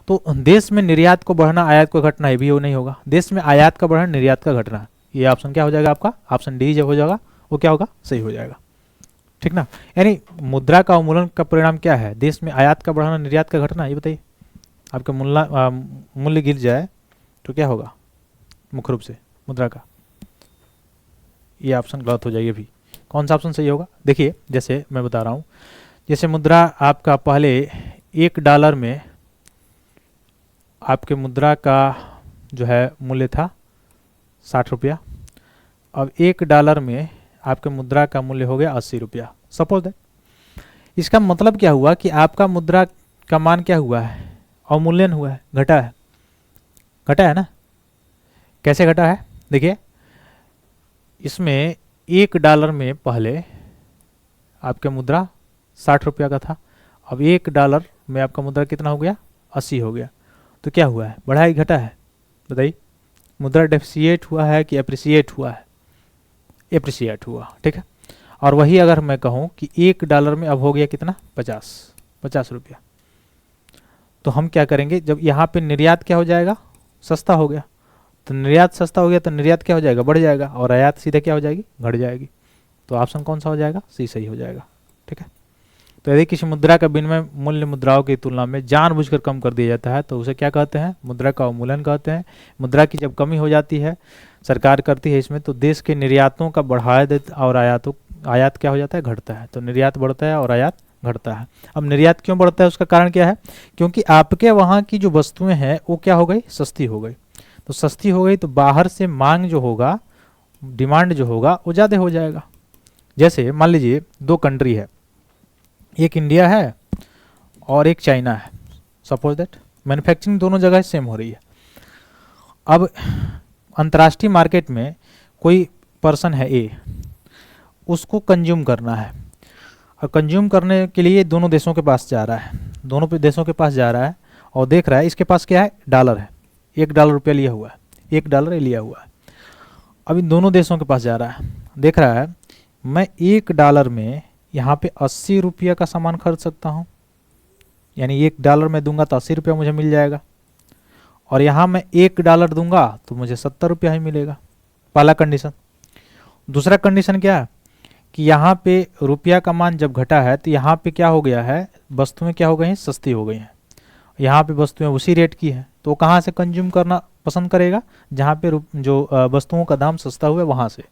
Speaker 1: तो देश में निर्यात को बढ़ना, आयात को घटना, ये भी वो नहीं होगा। देश में आयात का बढ़ना, निर्यात का घटना, ये ऑप्शन क्या हो जाएगा आपका, ऑप्शन डी जब हो जाएगा वो क्या होगा, सही हो जाएगा, ठीक ना। यानी मुद्रा का अवमूल्यन का परिणाम क्या है, देश में आयात का बढ़ना, निर्यात का घटना। ये बताइए, आपका मूल्य गिर जाए तो क्या होगा, मुख्य रूप से मुद्रा का, ये ऑप्शन गलत हो जाएगी। भी कौन सा ऑप्शन सही होगा, देखिए जैसे मैं बता रहा हूँ, जैसे मुद्रा आपका पहले $1 में आपके मुद्रा का जो है मूल्य था 60 रुपया। अब $1 में आपके मुद्रा का मूल्य हो गया 80 रुपया, सपोज दैट। इसका मतलब क्या हुआ कि आपका मुद्रा का मान क्या हुआ है, अवमूल्यन हुआ है, घटा है, घटा है ना। कैसे घटा है, देखिए इसमें $1 में पहले आपके मुद्रा 60 रुपया का था, अब $1 में आपका मुद्रा कितना हो गया, 80 हो गया। तो क्या हुआ है, बढ़ा ही घटा है, बताइए। मुद्रा डेप्रिसिएट हुआ है कि एप्रिसिएट हुआ है, एप्रिसिएट हुआ, ठीक है। और वही अगर मैं कहूँ कि $1 में अब हो गया कितना, 50 रुपया। तो हम क्या करेंगे, जब यहाँ पे निर्यात क्या हो जाएगा, सस्ता हो गया, तो निर्यात सस्ता हो गया तो निर्यात क्या हो जाएगा, बढ़ जाएगा, और आयात सीधे क्या हो जाएगी, घट जाएगी। तो ऑप्शन कौन सा हो जाएगा, सी सही हो जाएगा, ठीक है। तो यदि किसी मुद्रा का विनिमय मूल्य मुद्राओं की तुलना में जानबूझकर कम कर दिया जाता है तो उसे क्या कहते हैं, मुद्रा का अवमूल्यन कहते हैं। मुद्रा की जब कमी हो जाती है, सरकार करती है इसमें, तो देश के निर्यातों का बढ़ाया देता और आयात क्या हो जाता है, घटता है। तो निर्यात बढ़ता है और आयात घटता है। अब निर्यात क्यों बढ़ता है, उसका कारण क्या है, क्योंकि आपके वहाँ की जो वस्तुएं हैं वो क्या हो गई, सस्ती हो गई। तो सस्ती हो गई तो बाहर से मांग जो होगा, डिमांड जो होगा वो ज़्यादा हो जाएगा। जैसे मान लीजिए 2 कंट्री है, एक इंडिया है और एक चाइना है, सपोज दैट। मैन्युफैक्चरिंग दोनों जगह सेम हो रही है। अब अंतर्राष्ट्रीय मार्केट में कोई पर्सन है ए, उसको कंज्यूम करना है, और कंज्यूम करने के लिए दोनों देशों के पास जा रहा है, दोनों देशों के पास जा रहा है और देख रहा है इसके पास क्या है, डॉलर है, $1 रुपया लिया हुआ है, $1 लिया हुआ है। अब इन दोनों देशों के पास जा रहा है, देख रहा है मैं $1 में यहाँ पे 80 रुपया का सामान खरीद सकता हूँ, यानी $1 में दूंगा तो 80 रुपया मुझे मिल जाएगा, और यहाँ मैं $1 दूंगा तो मुझे 70 रुपया ही मिलेगा। पहला कंडीशन। दूसरा कंडीशन क्या है कि यहाँ पे रुपया का मान जब घटा है तो यहाँ पे क्या हो गया है, वस्तुएं क्या हो गई हैं, सस्ती हो गई हैं। यहाँ पे वस्तुएं उसी रेट की है, तो कहाँ से कंज्यूम करना पसंद करेगा, जहाँ पे जो वस्तुओं का दाम सस्ता हुआ है वहाँ से।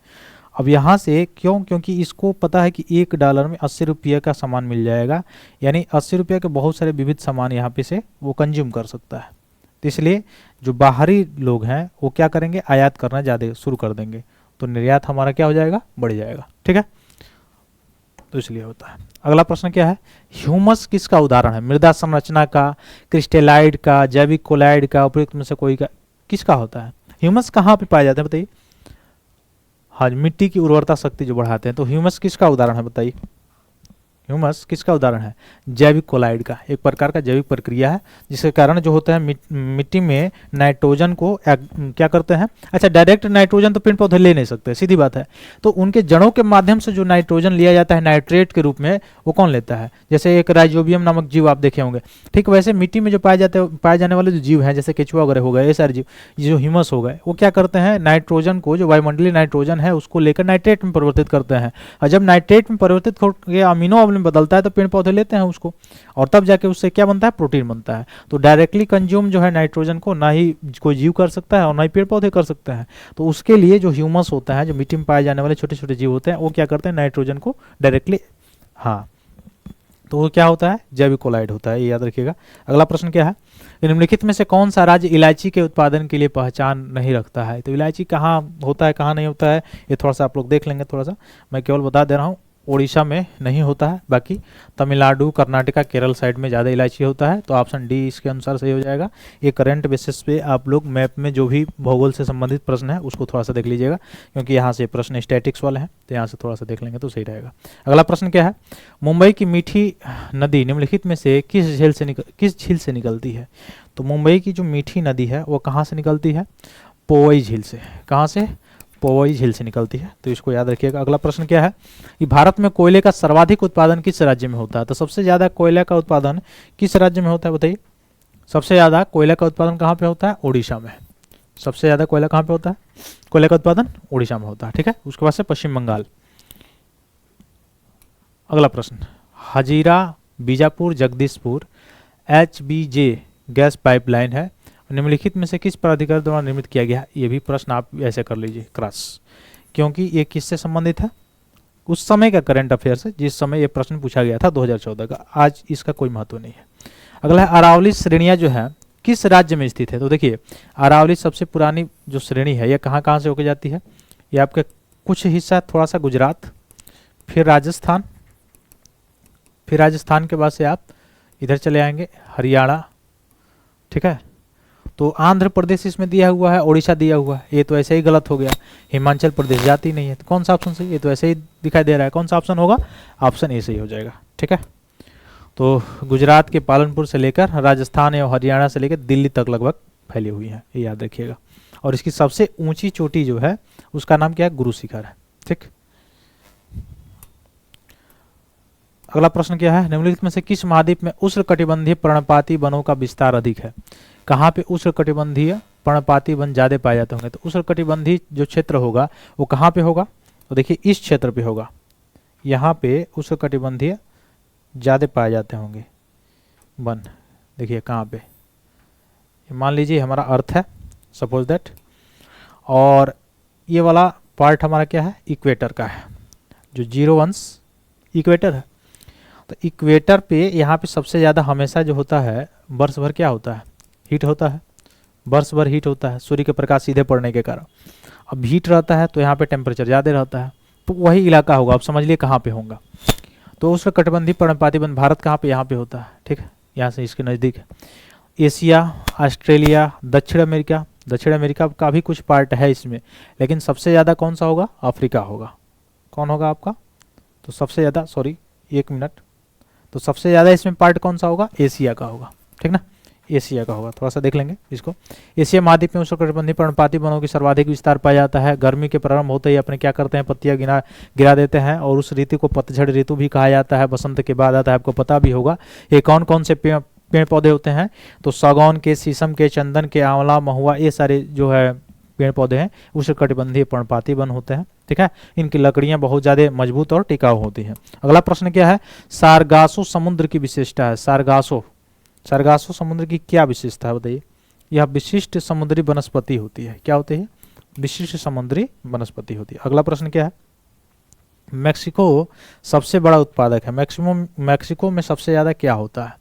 Speaker 1: अब यहाँ से क्यों, क्योंकि इसको पता है कि $1 में 80 रुपये का सामान मिल जाएगा, यानी 80 रुपये के बहुत सारे विविध सामान यहाँ पे से वो कंज्यूम कर सकता है। तो इसलिए जो बाहरी लोग हैं वो क्या करेंगे, आयात करना ज़्यादा शुरू कर देंगे, तो निर्यात हमारा क्या हो जाएगा, बढ़ जाएगा, ठीक है। तो इसलिए होता है। अगला प्रश्न क्या है, ह्यूमस किसका उदाहरण है, मृदा संरचना का, क्रिस्टेलाइड का, जैविक कोलाइड का, उपयुक्त में से कोई का, किसका होता है। ह्यूमस कहाँ पे पाए जाते हैं बताइए। हाँ, मिट्टी की उर्वरता शक्ति जो बढ़ाते हैं। तो ह्यूमस किसका उदाहरण है बताइए, ह्यूमस किसका उदाहरण है, जैविक कोलाइड का। एक प्रकार का जैविक प्रक्रिया है जिसके कारण जो होता है मिट्टी में नाइट्रोजन को क्या करते हैं, अच्छा डायरेक्ट नाइट्रोजन तो पेड़ पौधे ले नहीं सकते, सीधी बात है। तो उनके जड़ों के माध्यम से जो नाइट्रोजन लिया जाता है नाइट्रेट के रूप में, वो कौन लेता है, जैसे एक राइजोबियम नामक जीव आप देखे होंगे। ठीक वैसे मिट्टी में जो पाए जाने वाले जो जीव हैं, जैसे केचुआ वगैरह हो गए, ये सारे जीव जो ह्यूमस हो गए, वो क्या करते हैं, नाइट्रोजन को, जो वायुमंडलीय नाइट्रोजन है उसको लेकर नाइट्रेट में परिवर्तित करते हैं। और जब नाइट्रेट में परिवर्तित होकर अमीनो में बदलता है तो पेड़ पौधे लेते हैं उसको, और तब जाके उससे क्या बनता है, प्रोटीन बनता है। तो डायरेक्टली कंज्यूम जो है नाइट्रोजन को ना ही कोई जीव कर सकता है और ना ही पेड़ पौधे कर सकते हैं। तो उसके लिए जो ह्यूमस होता है, जो मिट्टी में पाए जाने वाले छोटे छोटे जीव होते हैं, वो क्या करते हैं, नाइट्रोजन को डायरेक्टली, हाँ, तो वो क्या होता है, जैविक कोलाइड होता है, ये याद रखिएगा। अगला प्रश्न क्या है, निम्नलिखित में से कौन सा राज्य इलायची के उत्पादन के लिए पहचान नहीं रखता है। तो इलायची कहाँ होता है, कहाँ नहीं होता है, ये थोड़ा सा आप लोग देख लेंगे। थोड़ा सा मैं केवल बता दे रहा हूँ, उड़ीसा में नहीं होता है, बाकी तमिलनाडु, कर्नाटका, केरल साइड में ज़्यादा इलायची होता है। तो ऑप्शन डी इसके अनुसार सही हो जाएगा। ये करंट बेसिस पे आप लोग मैप में जो भी भूगोल से संबंधित प्रश्न है उसको थोड़ा सा देख लीजिएगा, क्योंकि यहाँ से प्रश्न स्टैटिक्स वाले हैं, तो यहाँ से थोड़ा सा देख लेंगे तो सही रहेगा। अगला प्रश्न क्या है, मुंबई की मीठी नदी निम्नलिखित में से किस झील से निकलती है। तो मुंबई की जो मीठी नदी है वो कहाँ से निकलती है, पोवई झील से। कहाँ से, पोवई झील से निकलती है, तो इसको याद रखिएगा। अगला प्रश्न क्या है कि भारत में कोयले का सर्वाधिक उत्पादन किस राज्य में होता है। तो सबसे ज़्यादा कोयला का उत्पादन किस राज्य में होता है बताइए। सबसे ज़्यादा कोयला का उत्पादन कहाँ पे होता है, उड़ीसा में। सबसे ज़्यादा कोयला कहाँ पे होता है, कोयला का उत्पादन उड़ीसा में होता है, ठीक है। उसके बाद से पश्चिम बंगाल। अगला प्रश्न, Hazira Bijapur Jagdishpur HBJ gas pipeline है, निम्नलिखित में से किस प्राधिकरण द्वारा निर्मित किया गया। ये भी प्रश्न आप ऐसे कर लीजिए क्रॉस, क्योंकि ये किससे संबंधित है, उस समय का करंट अफेयर से, जिस समय ये प्रश्न पूछा गया था 2014 का। आज इसका कोई महत्व नहीं है। अगला है अरावली श्रेणियां जो है किस राज्य में स्थित है। तो देखिए अरावली सबसे पुरानी जो श्रेणी है ये कहाँ कहाँ से होकर जाती है, ये आपके कुछ हिस्सा थोड़ा सा गुजरात, फिर राजस्थान, फिर राजस्थान के बाद से आप इधर चले आएंगे हरियाणा, ठीक है। तो आंध्र प्रदेश इसमें दिया हुआ है, उड़ीसा दिया हुआ है, ये तो ऐसे ही गलत हो गया, हिमाचल प्रदेश जाती नहीं है। तो कौन सा ऑप्शन सही, ये तो ऐसे ही दिखाई दे रहा है, कौन सा ऑप्शन होगा, ऑप्शन ए सही हो जाएगा, ठीक है। तो गुजरात के पालनपुर से लेकर राजस्थान या हरियाणा से लेकर दिल्ली तक लगभग फैली हुई है, ये याद रखिएगा। और इसकी सबसे ऊंची चोटी जो है उसका नाम क्या है, गुरु शिखर है, ठीक। अगला प्रश्न क्या है, निम्नलिखित में से किस महाद्वीप में उष्णकटिबंधीय पर्णपाती वनों का विस्तार अधिक है। कहाँ पे उष्णकटिबंधीय पर्णपाती वन ज्यादा पाए जाते होंगे, तो उष्णकटिबंधीय जो क्षेत्र होगा वो कहाँ पे होगा, तो देखिए इस क्षेत्र पे होगा, यहाँ पे उष्णकटिबंधीय ज्यादा पाए जाते होंगे वन। देखिए कहाँ पे, मान लीजिए हमारा अर्थ है सपोज दैट, और ये वाला पार्ट हमारा क्या है, इक्वेटर का है, जो 0 इक्वेटर है। तो इक्वेटर पे यहाँ पे सबसे ज़्यादा हमेशा जो होता है वर्ष भर क्या होता है, हीट होता है, वर्ष भर हीट होता है सूर्य के प्रकाश सीधे पड़ने के कारण। अब हीट रहता है तो यहाँ पे टेम्परेचर ज़्यादा रहता है, तो वही इलाका होगा, आप समझ लिए कहाँ पे होगा। तो उष्णकटिबंधीय पर्णपाती वन भारत कहाँ पे, यहाँ पे होता है, ठीक है, यहाँ से इसके नज़दीक है। एशिया, ऑस्ट्रेलिया, दक्षिण अमेरिका का भी कुछ पार्ट है इसमें, लेकिन सबसे ज़्यादा कौन सा होगा, अफ्रीका होगा। कौन होगा आपका, तो सबसे ज़्यादा, सॉरी 1 मिनट, तो सबसे ज़्यादा इसमें पार्ट कौन सा होगा, एशिया का होगा, ठीक ना, एशिया का होगा। थोड़ा सा देख लेंगे इसको। एशिया महाद्वीप में उष्णकटिबंधीय पर्णपाती वनों की सर्वाधिक विस्तार पाया जाता है। गर्मी के प्रारंभ होते ही अपने क्या करते हैं, पत्तियां गिरा देते हैं, और उस ऋतु को पतझड़ ऋतु भी कहा जाता है। बसंत के बाद आता है, आपको पता भी होगा। ये कौन कौन से पेड़ पौधे होते हैं, तो सागौन के, शीशम के, चंदन के, आंवला, महुआ, ये सारे जो है पेड़ पौधे हैं उष्णकटिबंधीय पर्णपाती वन होते हैं, ठीक है। इनकी लकड़ियां बहुत ज्यादा मजबूत और टिकाऊ होती हैं। अगला प्रश्न क्या है, सारगासो समुद्र की विशेषता है। सारगासो समुद्र की क्या विशेषता है बताइए। यह विशिष्ट समुद्री वनस्पति होती है। क्या होती है, विशिष्ट समुद्री वनस्पति होती है। अगला प्रश्न क्या है, मैक्सिको सबसे बड़ा उत्पादक है। मैक्सिको में सबसे ज्यादा क्या होता है,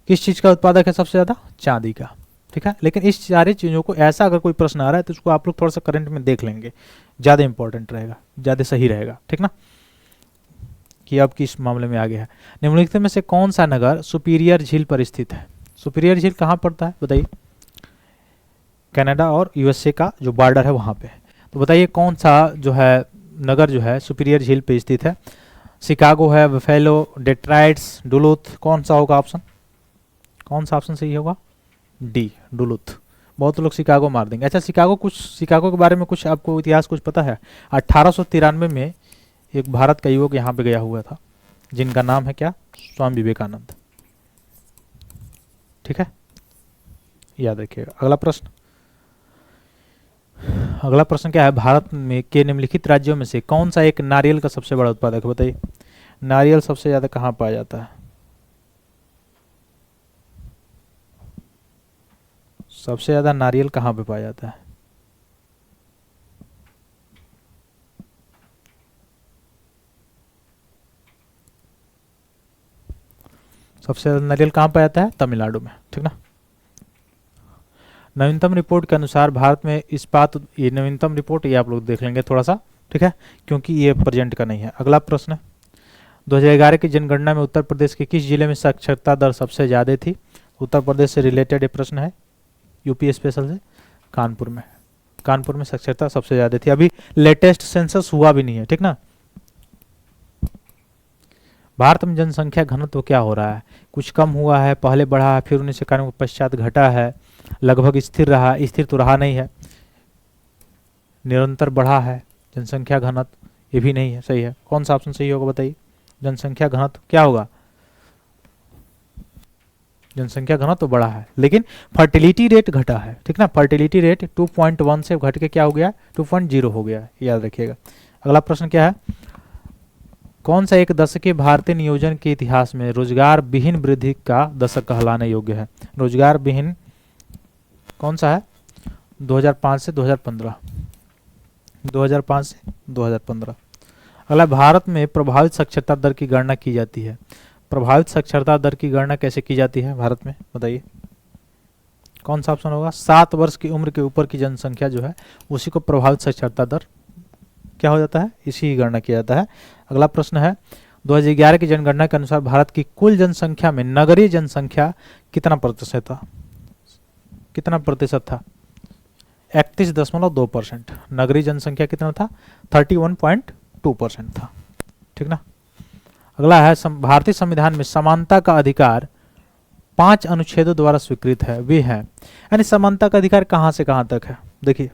Speaker 1: किस चीज का उत्पादक है सबसे ज्यादा, चांदी का, ठीक है। लेकिन इस सारी चीजों को ऐसा अगर कोई प्रश्न आ रहा है तो उसको आप लोग थोड़ा सा करंट में देख लेंगे, ज्यादा इंपॉर्टेंट रहेगा, ज्यादा सही रहेगा, ठीक ना, कि अब किस मामले में आगे है। निम्नलिखित में से कौन सा नगर सुपीरियर झील पर स्थित है। सुपीरियर झील कहाँ पड़ता है बताइए, कनाडा और यूएसए का जो बॉर्डर है वहां पे। तो बताइए कौन सा जो है नगर जो है सुपीरियर झील पे स्थित है। शिकागो है, बफेलो, डेट्राइट्स, डुलुथ, कौन सा होगा ऑप्शन, कौन सा ऑप्शन सही होगा, डी, डुलुथ। बहुत लोग शिकागो मार देंगे। अच्छा शिकागो के बारे में कुछ आपको इतिहास कुछ पता है। 1893 में एक भारत का युवक यहाँ पे गया हुआ था, जिनका नाम है क्या, स्वामी विवेकानंद, ठीक है, याद रखिएगा। अगला प्रश्न क्या है, भारत में के निम्नलिखित राज्यों में से कौन सा एक नारियल का सबसे बड़ा उत्पादक है बताइए। नारियल सबसे ज्यादा कहाँ पाया जाता है, सबसे ज्यादा नारियल कहाँ पे पाया जाता है, सबसे ज्यादा नारियल कहाँ पाया जाता है, तमिलनाडु में, ठीक ना। नवीनतम रिपोर्ट के अनुसार भारत में इस्पात, ये नवीनतम रिपोर्ट ये आप लोग देख लेंगे थोड़ा सा, ठीक है, क्योंकि ये प्रेजेंट का नहीं है। अगला प्रश्न, 2011 की जनगणना में उत्तर प्रदेश के किस जिले में साक्षरता दर सबसे ज्यादा थी। उत्तर प्रदेश से रिलेटेड ये प्रश्न है, यूपी स्पेशल से, कानपुर में साक्षरता सबसे ज्यादा थी। अभी लेटेस्ट सेंसस हुआ भी नहीं है, ठीक ना। भारत में जनसंख्या घनत्व क्या हो रहा है, कुछ कम हुआ है, पहले बढ़ा है, फिर 1991 के पश्चात घटा है, लगभग स्थिर रहा, स्थिर तो रहा नहीं है, निरंतर बढ़ा है। जनसंख्या घनत्व ये भी नहीं है, सही है। कौन सा ऑप्शन सही होगा बताइए, जनसंख्या घनत्व क्या होगा, जनसंख्या घनत्व तो बढ़ा है, लेकिन फर्टिलिटी रेट घटा है, ठीक ना। फर्टिलिटी रेट 2.1 से घट के क्या हो गया, 2.0 हो गया, याद रखिएगा। अगला प्रश्न क्या है, कौन सा एक दशक भारतीय नियोजन के इतिहास में रोजगार विहीन वृद्धि का दशक कहलाने योग्य है। रोजगार विहीन कौन सा है, 2005 से 2015, 2005 से 2015। अगला, भारत में प्रभावित साक्षरता दर की गणना की जाती है। प्रभावित साक्षरता दर की गणना कैसे की जाती है भारत में, बताइए कौन सा ऑप्शन होगा। 7 वर्ष की उम्र के ऊपर की जनसंख्या जो है उसी को प्रभावित साक्षरता दर क्या हो जाता है, इसी की गणना किया जाता है। अगला प्रश्न है 2011 की जनगणना के अनुसार भारत की कुल जनसंख्या में नगरीय जनसंख्या कितना प्रतिशत था, कितना प्रतिशत था, 31.2%। नगरीय जनसंख्या कितना था, 31.2% था, ठीक ना। अगला है भारतीय संविधान में समानता का अधिकार 5 अनुच्छेदों द्वारा स्वीकृत है, वे हैं, यानी समानता का अधिकार कहां से कहां तक है। देखिए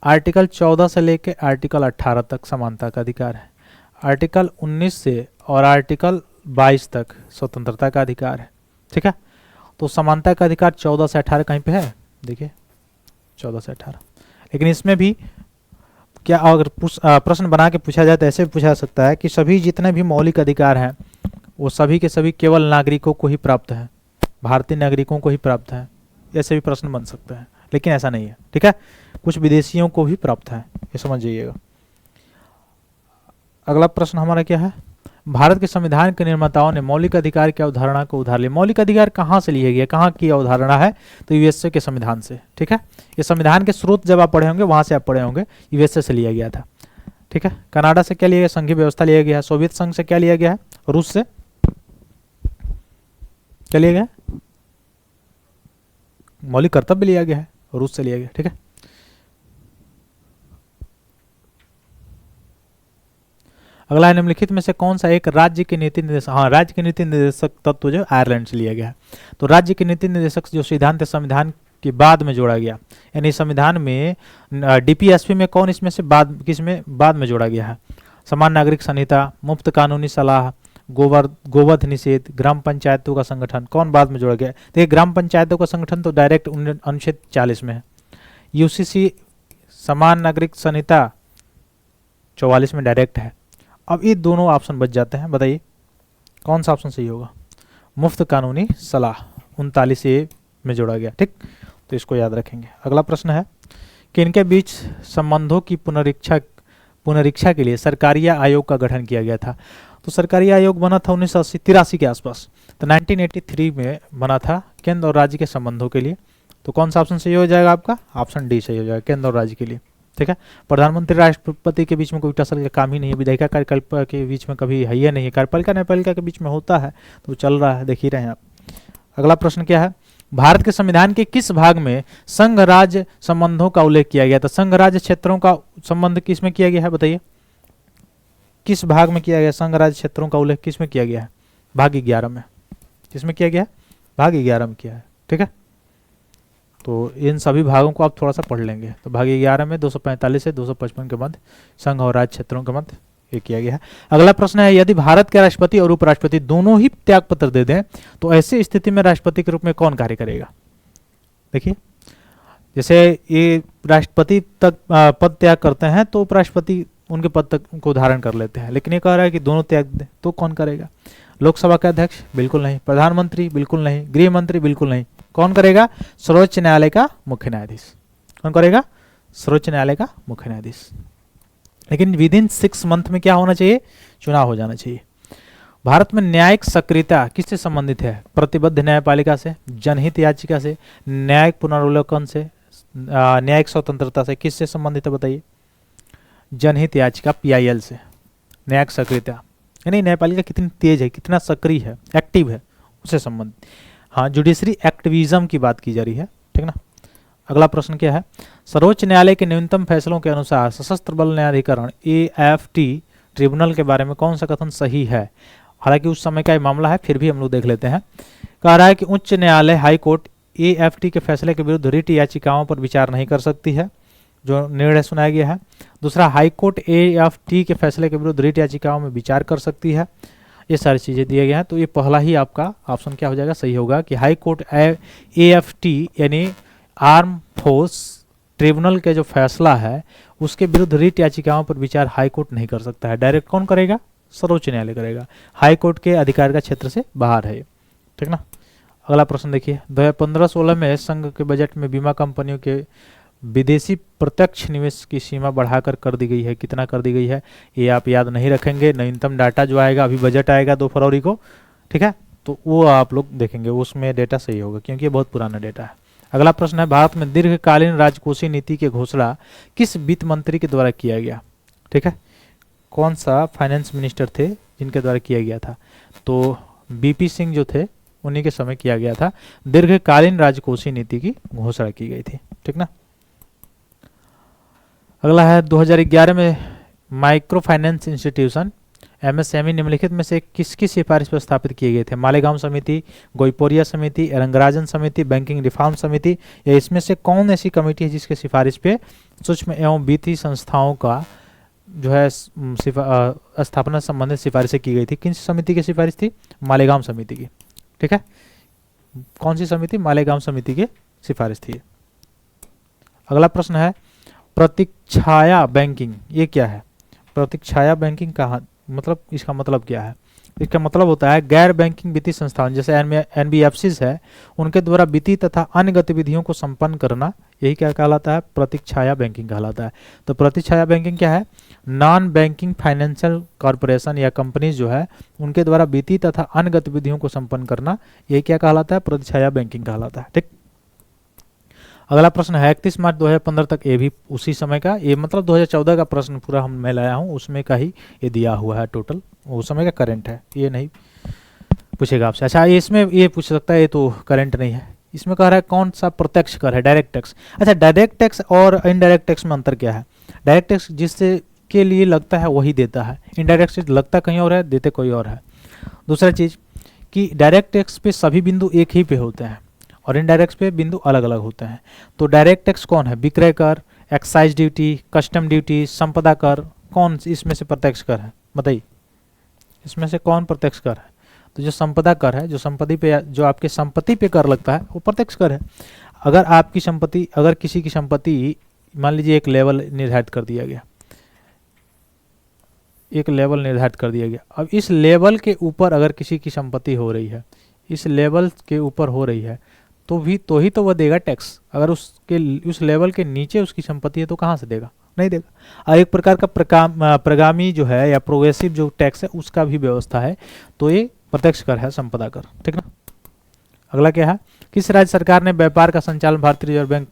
Speaker 1: आर्टिकल 14 से लेकर आर्टिकल 18 तक समानता का अधिकार है, आर्टिकल 19 से और आर्टिकल 22 तक स्वतंत्रता का अधिकार है, ठीक है। तो समानता का अधिकार 14 से 18 कहीं पे है, देखिए 14 से 18। लेकिन इसमें भी क्या अगर प्रश्न बना के पूछा जाए तो ऐसे पूछा जा सकता है कि सभी जितने भी मौलिक अधिकार हैं वो सभी के सभी केवल नागरिकों को ही प्राप्त है, भारतीय नागरिकों को ही प्राप्त है, ऐसे भी प्रश्न बन सकते हैं, लेकिन ऐसा नहीं है, ठीक है। कुछ विदेशियों को भी प्राप्त है, ये समझ जाइएगा। अगला प्रश्न हमारा क्या है, भारत के संविधान के निर्माताओं ने मौलिक अधिकार की अवधारणा को उधार लिया। मौलिक अधिकार कहाँ से लिए गए, कहाँ की अवधारणा है, तो यूएसए के संविधान से, ठीक है। ये संविधान के स्रोत जब आप पढ़े होंगे वहां से आप पढ़े होंगे, यूएसए से लिया गया था, ठीक है। कनाडा से क्या लिया गया, संघीय व्यवस्था लिया गया है। सोवियत संघ से क्या लिया गया है, रूस से क्या लिया गया, मौलिक कर्तव्य लिया गया है, रूस से लिया गया, ठीक है। अगला है निम्नलिखित में से कौन सा एक राज्य की नीति निर्देशक, हाँ राज्य की नीति निर्देशक तत्व जो आयरलैंड से लिया गया है। तो राज्य की नीति निर्देशक जो सिद्धांत संविधान के बाद में जोड़ा गया, यानी संविधान में डीपीएसपी में कौन इसमें से किस में बाद में जोड़ा गया है, समान नागरिक संहिता, मुफ्त कानूनी सलाह, गोवध निषेध, ग्राम पंचायतों का संगठन, कौन बाद में जोड़ा गया। देखिए ग्राम पंचायतों का संगठन तो डायरेक्ट अनुच्छेद 40 में है, यूसीसी समान नागरिक संहिता 44 में डायरेक्ट है। अब ये दोनों ऑप्शन बच जाते हैं, बताइए कौन सा ऑप्शन सही होगा, मुफ्त कानूनी सलाह 39A में जोड़ा गया, ठीक। तो इसको याद रखेंगे। अगला प्रश्न है कि इनके बीच संबंधों की पुनरीक्षा के लिए सरकारी आयोग का गठन किया गया था। तो सरकारी आयोग बना था 1983 के आसपास, तो 1983 में बना था केंद्र और राज्य के संबंधों के लिए। तो कौन सा ऑप्शन सही हो जाएगा आपका, ऑप्शन डी सही हो जाएगा, केंद्र और राज्य के लिए, ठीक है। प्रधानमंत्री राष्ट्रपति के बीच में कोई टसल का काम ही नहीं है, विधायिका कार्यपालिका के बीच में कभी है ही नहीं है, कार्यपालिका न्यायपालिका के बीच में होता है, तो चल रहा है, देख ही रहे हैं आप। अगला प्रश्न क्या है, भारत के संविधान के किस भाग में संघ राज्य संबंधों का उल्लेख किया गया था। संघ राज्य क्षेत्रों का संबंध किस में किया गया है, बताइए किस भाग में किया गया, संघ राज्य क्षेत्रों का उल्लेख किस में किया गया है, भाग 11 में, किसमें किया गया है, भाग 11 में किया है, ठीक है। तो इन सभी भागों को आप थोड़ा सा पढ़ लेंगे। तो भाग 11 में 245 से 255 के मध्य संघ और राज्य क्षेत्रों के मध्य ये किया गया है। अगला प्रश्न है, यदि भारत के राष्ट्रपति और उपराष्ट्रपति दोनों ही त्याग पत्र दे दें तो ऐसी स्थिति में राष्ट्रपति के रूप में कौन कार्य करेगा। देखिए जैसे ये राष्ट्रपति तक पद त्याग करते हैं तो उपराष्ट्रपति उनके पद तक को धारण कर लेते हैं, लेकिन ये कह रहा है कि दोनों त्याग दें तो कौन करेगा। लोकसभा के अध्यक्ष बिल्कुल नहीं, प्रधानमंत्री बिल्कुल नहीं, गृह मंत्री बिल्कुल नहीं, कौन करेगा, सर्वोच्च न्यायालय का मुख्य न्यायाधीश। कौन करेगा, सर्वोच्च न्यायालय का मुख्य न्यायाधीश। लेकिन विद इन 6 मंथ में क्या होना चाहिए, चुनाव हो जाना चाहिए। भारत में न्यायिक सक्रियता किससे संबंधित है, प्रतिबद्ध न्यायपालिका से, जनहित याचिका से, न्यायिक पुनर्वलोकन से, न्यायिक स्वतंत्रता से, किससे संबंधित है बताइए, जनहित याचिका PIL से। न्यायिक सक्रियता यानी न्यायपालिका कितनी तेज है, कितना सक्रिय है, एक्टिव है, उससे संबंधित। हाँ जुडिशरी एक्टिविज्म की बात की जा रही है, ठीक ना। अगला प्रश्न क्या है, सर्वोच्च न्यायालय के न्यूनतम फैसलों के अनुसार सशस्त्र बल न्यायाधिकरण AFT ट्रिब्यूनल के बारे में कौन सा कथन सही है। हालांकि उस समय का ये मामला है, फिर भी हम लोग देख लेते हैं। कह रहा है कि उच्च न्यायालय हाई कोर्ट AFT के फैसले के विरुद्ध रिट याचिकाओं पर विचार नहीं कर सकती है, जो निर्णय सुनाया गया है। दूसरा, हाई कोर्ट AFT के फैसले के विरुद्ध रिट याचिकाओं में विचार कर सकती है। ये सारी चीज़ें दिए गए हैं, तो ये पहला ही आपका ऑप्शन क्या हो जाएगा, सही होगा कि हाई कोर्ट AFT यानी आर्म फोर्स ट्रिब्यूनल के जो फैसला है उसके विरुद्ध रिट याचिकाओं पर विचार हाई कोर्ट नहीं कर सकता है। डायरेक्ट कौन करेगा, सर्वोच्च न्यायालय करेगा, हाई कोर्ट के अधिकार का क्षेत्र से बाहर है, ठीक ना। अगला प्रश्न देखिए, 2015-16 में संघ के बजट में बीमा कंपनियों के विदेशी प्रत्यक्ष निवेश की सीमा बढ़ाकर कर दी गई है। कितना कर दी गई है ये आप याद नहीं रखेंगे। नवीनतम डाटा जो आएगा, अभी बजट आएगा 2 फरवरी को, ठीक है, तो वो आप लोग देखेंगे उसमें डेटा सही होगा क्योंकि ये बहुत पुराना डेटा है। अगला प्रश्न है, भारत में दीर्घकालीन राजकोषीय नीति की घोषणा किस वित्त मंत्री के द्वारा किया गया? ठीक है, कौन सा फाइनेंस मिनिस्टर थे जिनके द्वारा किया गया था? तो बीपी सिंह जो थे उन्हीं के समय किया गया था, दीर्घकालीन राजकोषीय नीति की घोषणा की गई थी। ठीक ना। अगला है 2011 में माइक्रो फाइनेंस इंस्टीट्यूशन एमएसएमई निम्नलिखित में से किसकी सिफारिश पर स्थापित किए गए थे? मालेगांव समिति, गोईपोरिया समिति, रंगराजन समिति, बैंकिंग रिफॉर्म समिति, या इसमें से कौन ऐसी कमेटी है जिसके सिफारिश पे सूक्ष्म एवं वित्तीय संस्थाओं का जो है स्थापना संबंधित सिफारिशें की गई थी? किन समिति की सिफारिश थी? मालेगांव समिति की। ठीक है, कौन सी समिति? मालेगांव समिति की सिफारिश थी। अगला प्रश्न है, प्रतीक्षाया बैंकिंग ये क्या है? प्रतीक्षाया बैंकिंग का मतलब, इसका मतलब क्या है? इसका मतलब होता है गैर बैंकिंग वित्तीय संस्थान जैसे एनबीएफसीज है उनके द्वारा वित्तीय तथा अन्य गतिविधियों को संपन्न करना, यही क्या कहलाता है? प्रतीक्षाया बैंकिंग कहलाता है। तो प्रतीक्षाया बैंकिंग क्या है? नॉन बैंकिंग फाइनेंशियल कॉर्पोरेशन या कंपनीज जो है उनके द्वारा वित्तीय तथा अन्य गतिविधियों को संपन्न करना, यही क्या कहलाता है? प्रतीक्षाया बैंकिंग कहलाता है। ठीक। अगला प्रश्न है 31 मार्च 2015 तक, ये भी उसी समय का, ये मतलब 2014 का प्रश्न पूरा मैं लाया हूँ, उसमें का ही ये दिया हुआ है टोटल, उस समय का करंट है, ये नहीं पूछेगा आपसे। अच्छा, ये इसमें ये पूछ सकता है, ये तो करंट नहीं है। इसमें कह रहा है कौन सा प्रत्यक्ष कर है? Direct tax. अच्छा, डायरेक्ट टैक्स और इनडायरेक्ट टैक्स में अंतर क्या है? डायरेक्ट टैक्स जिससे के लिए लगता है वही देता है, इनडायरेक्ट टैक्स लगता कहीं और है, देते कोई और है। दूसरा चीज कि डायरेक्ट टैक्स पे सभी बिंदु एक ही पे होते हैं और इनडायरेक्ट पे बिंदु अलग अलग होते हैं। तो डायरेक्ट टैक्स कौन है? विक्रय कर, एक्साइज ड्यूटी, कस्टम ड्यूटी, संपदा कर, कौन इसमें से प्रत्यक्ष कर है? बताइए, इसमें से कौन प्रत्यक्ष कर है? तो जो संपदा कर है, जो संपत्ति पे, जो आपके संपत्ति पे कर लगता है वो प्रत्यक्ष कर है। अगर आपकी संपत्ति, अगर किसी की संपत्ति मान लीजिए एक लेवल निर्धारित कर दिया गया, एक लेवल निर्धारित कर दिया गया, अब इस लेवल के ऊपर अगर किसी की संपत्ति हो रही है, इस लेवल के ऊपर हो रही है, तो वह देगा टैक्स। अगर उस लेवल के नीचे उसकी संपत्ति है तो कहाँ से देगा? नहीं देगा। और एक प्रकार का प्रगामी जो है या प्रोग्रेसिव जो टैक्स है उसका भी व्यवस्था है, तो ये प्रत्यक्ष कर है, संपदा कर। ठीक ना। अगला क्या है, किस राज्य सरकार ने व्यापार का संचालन भारतीय रिजर्व बैंक,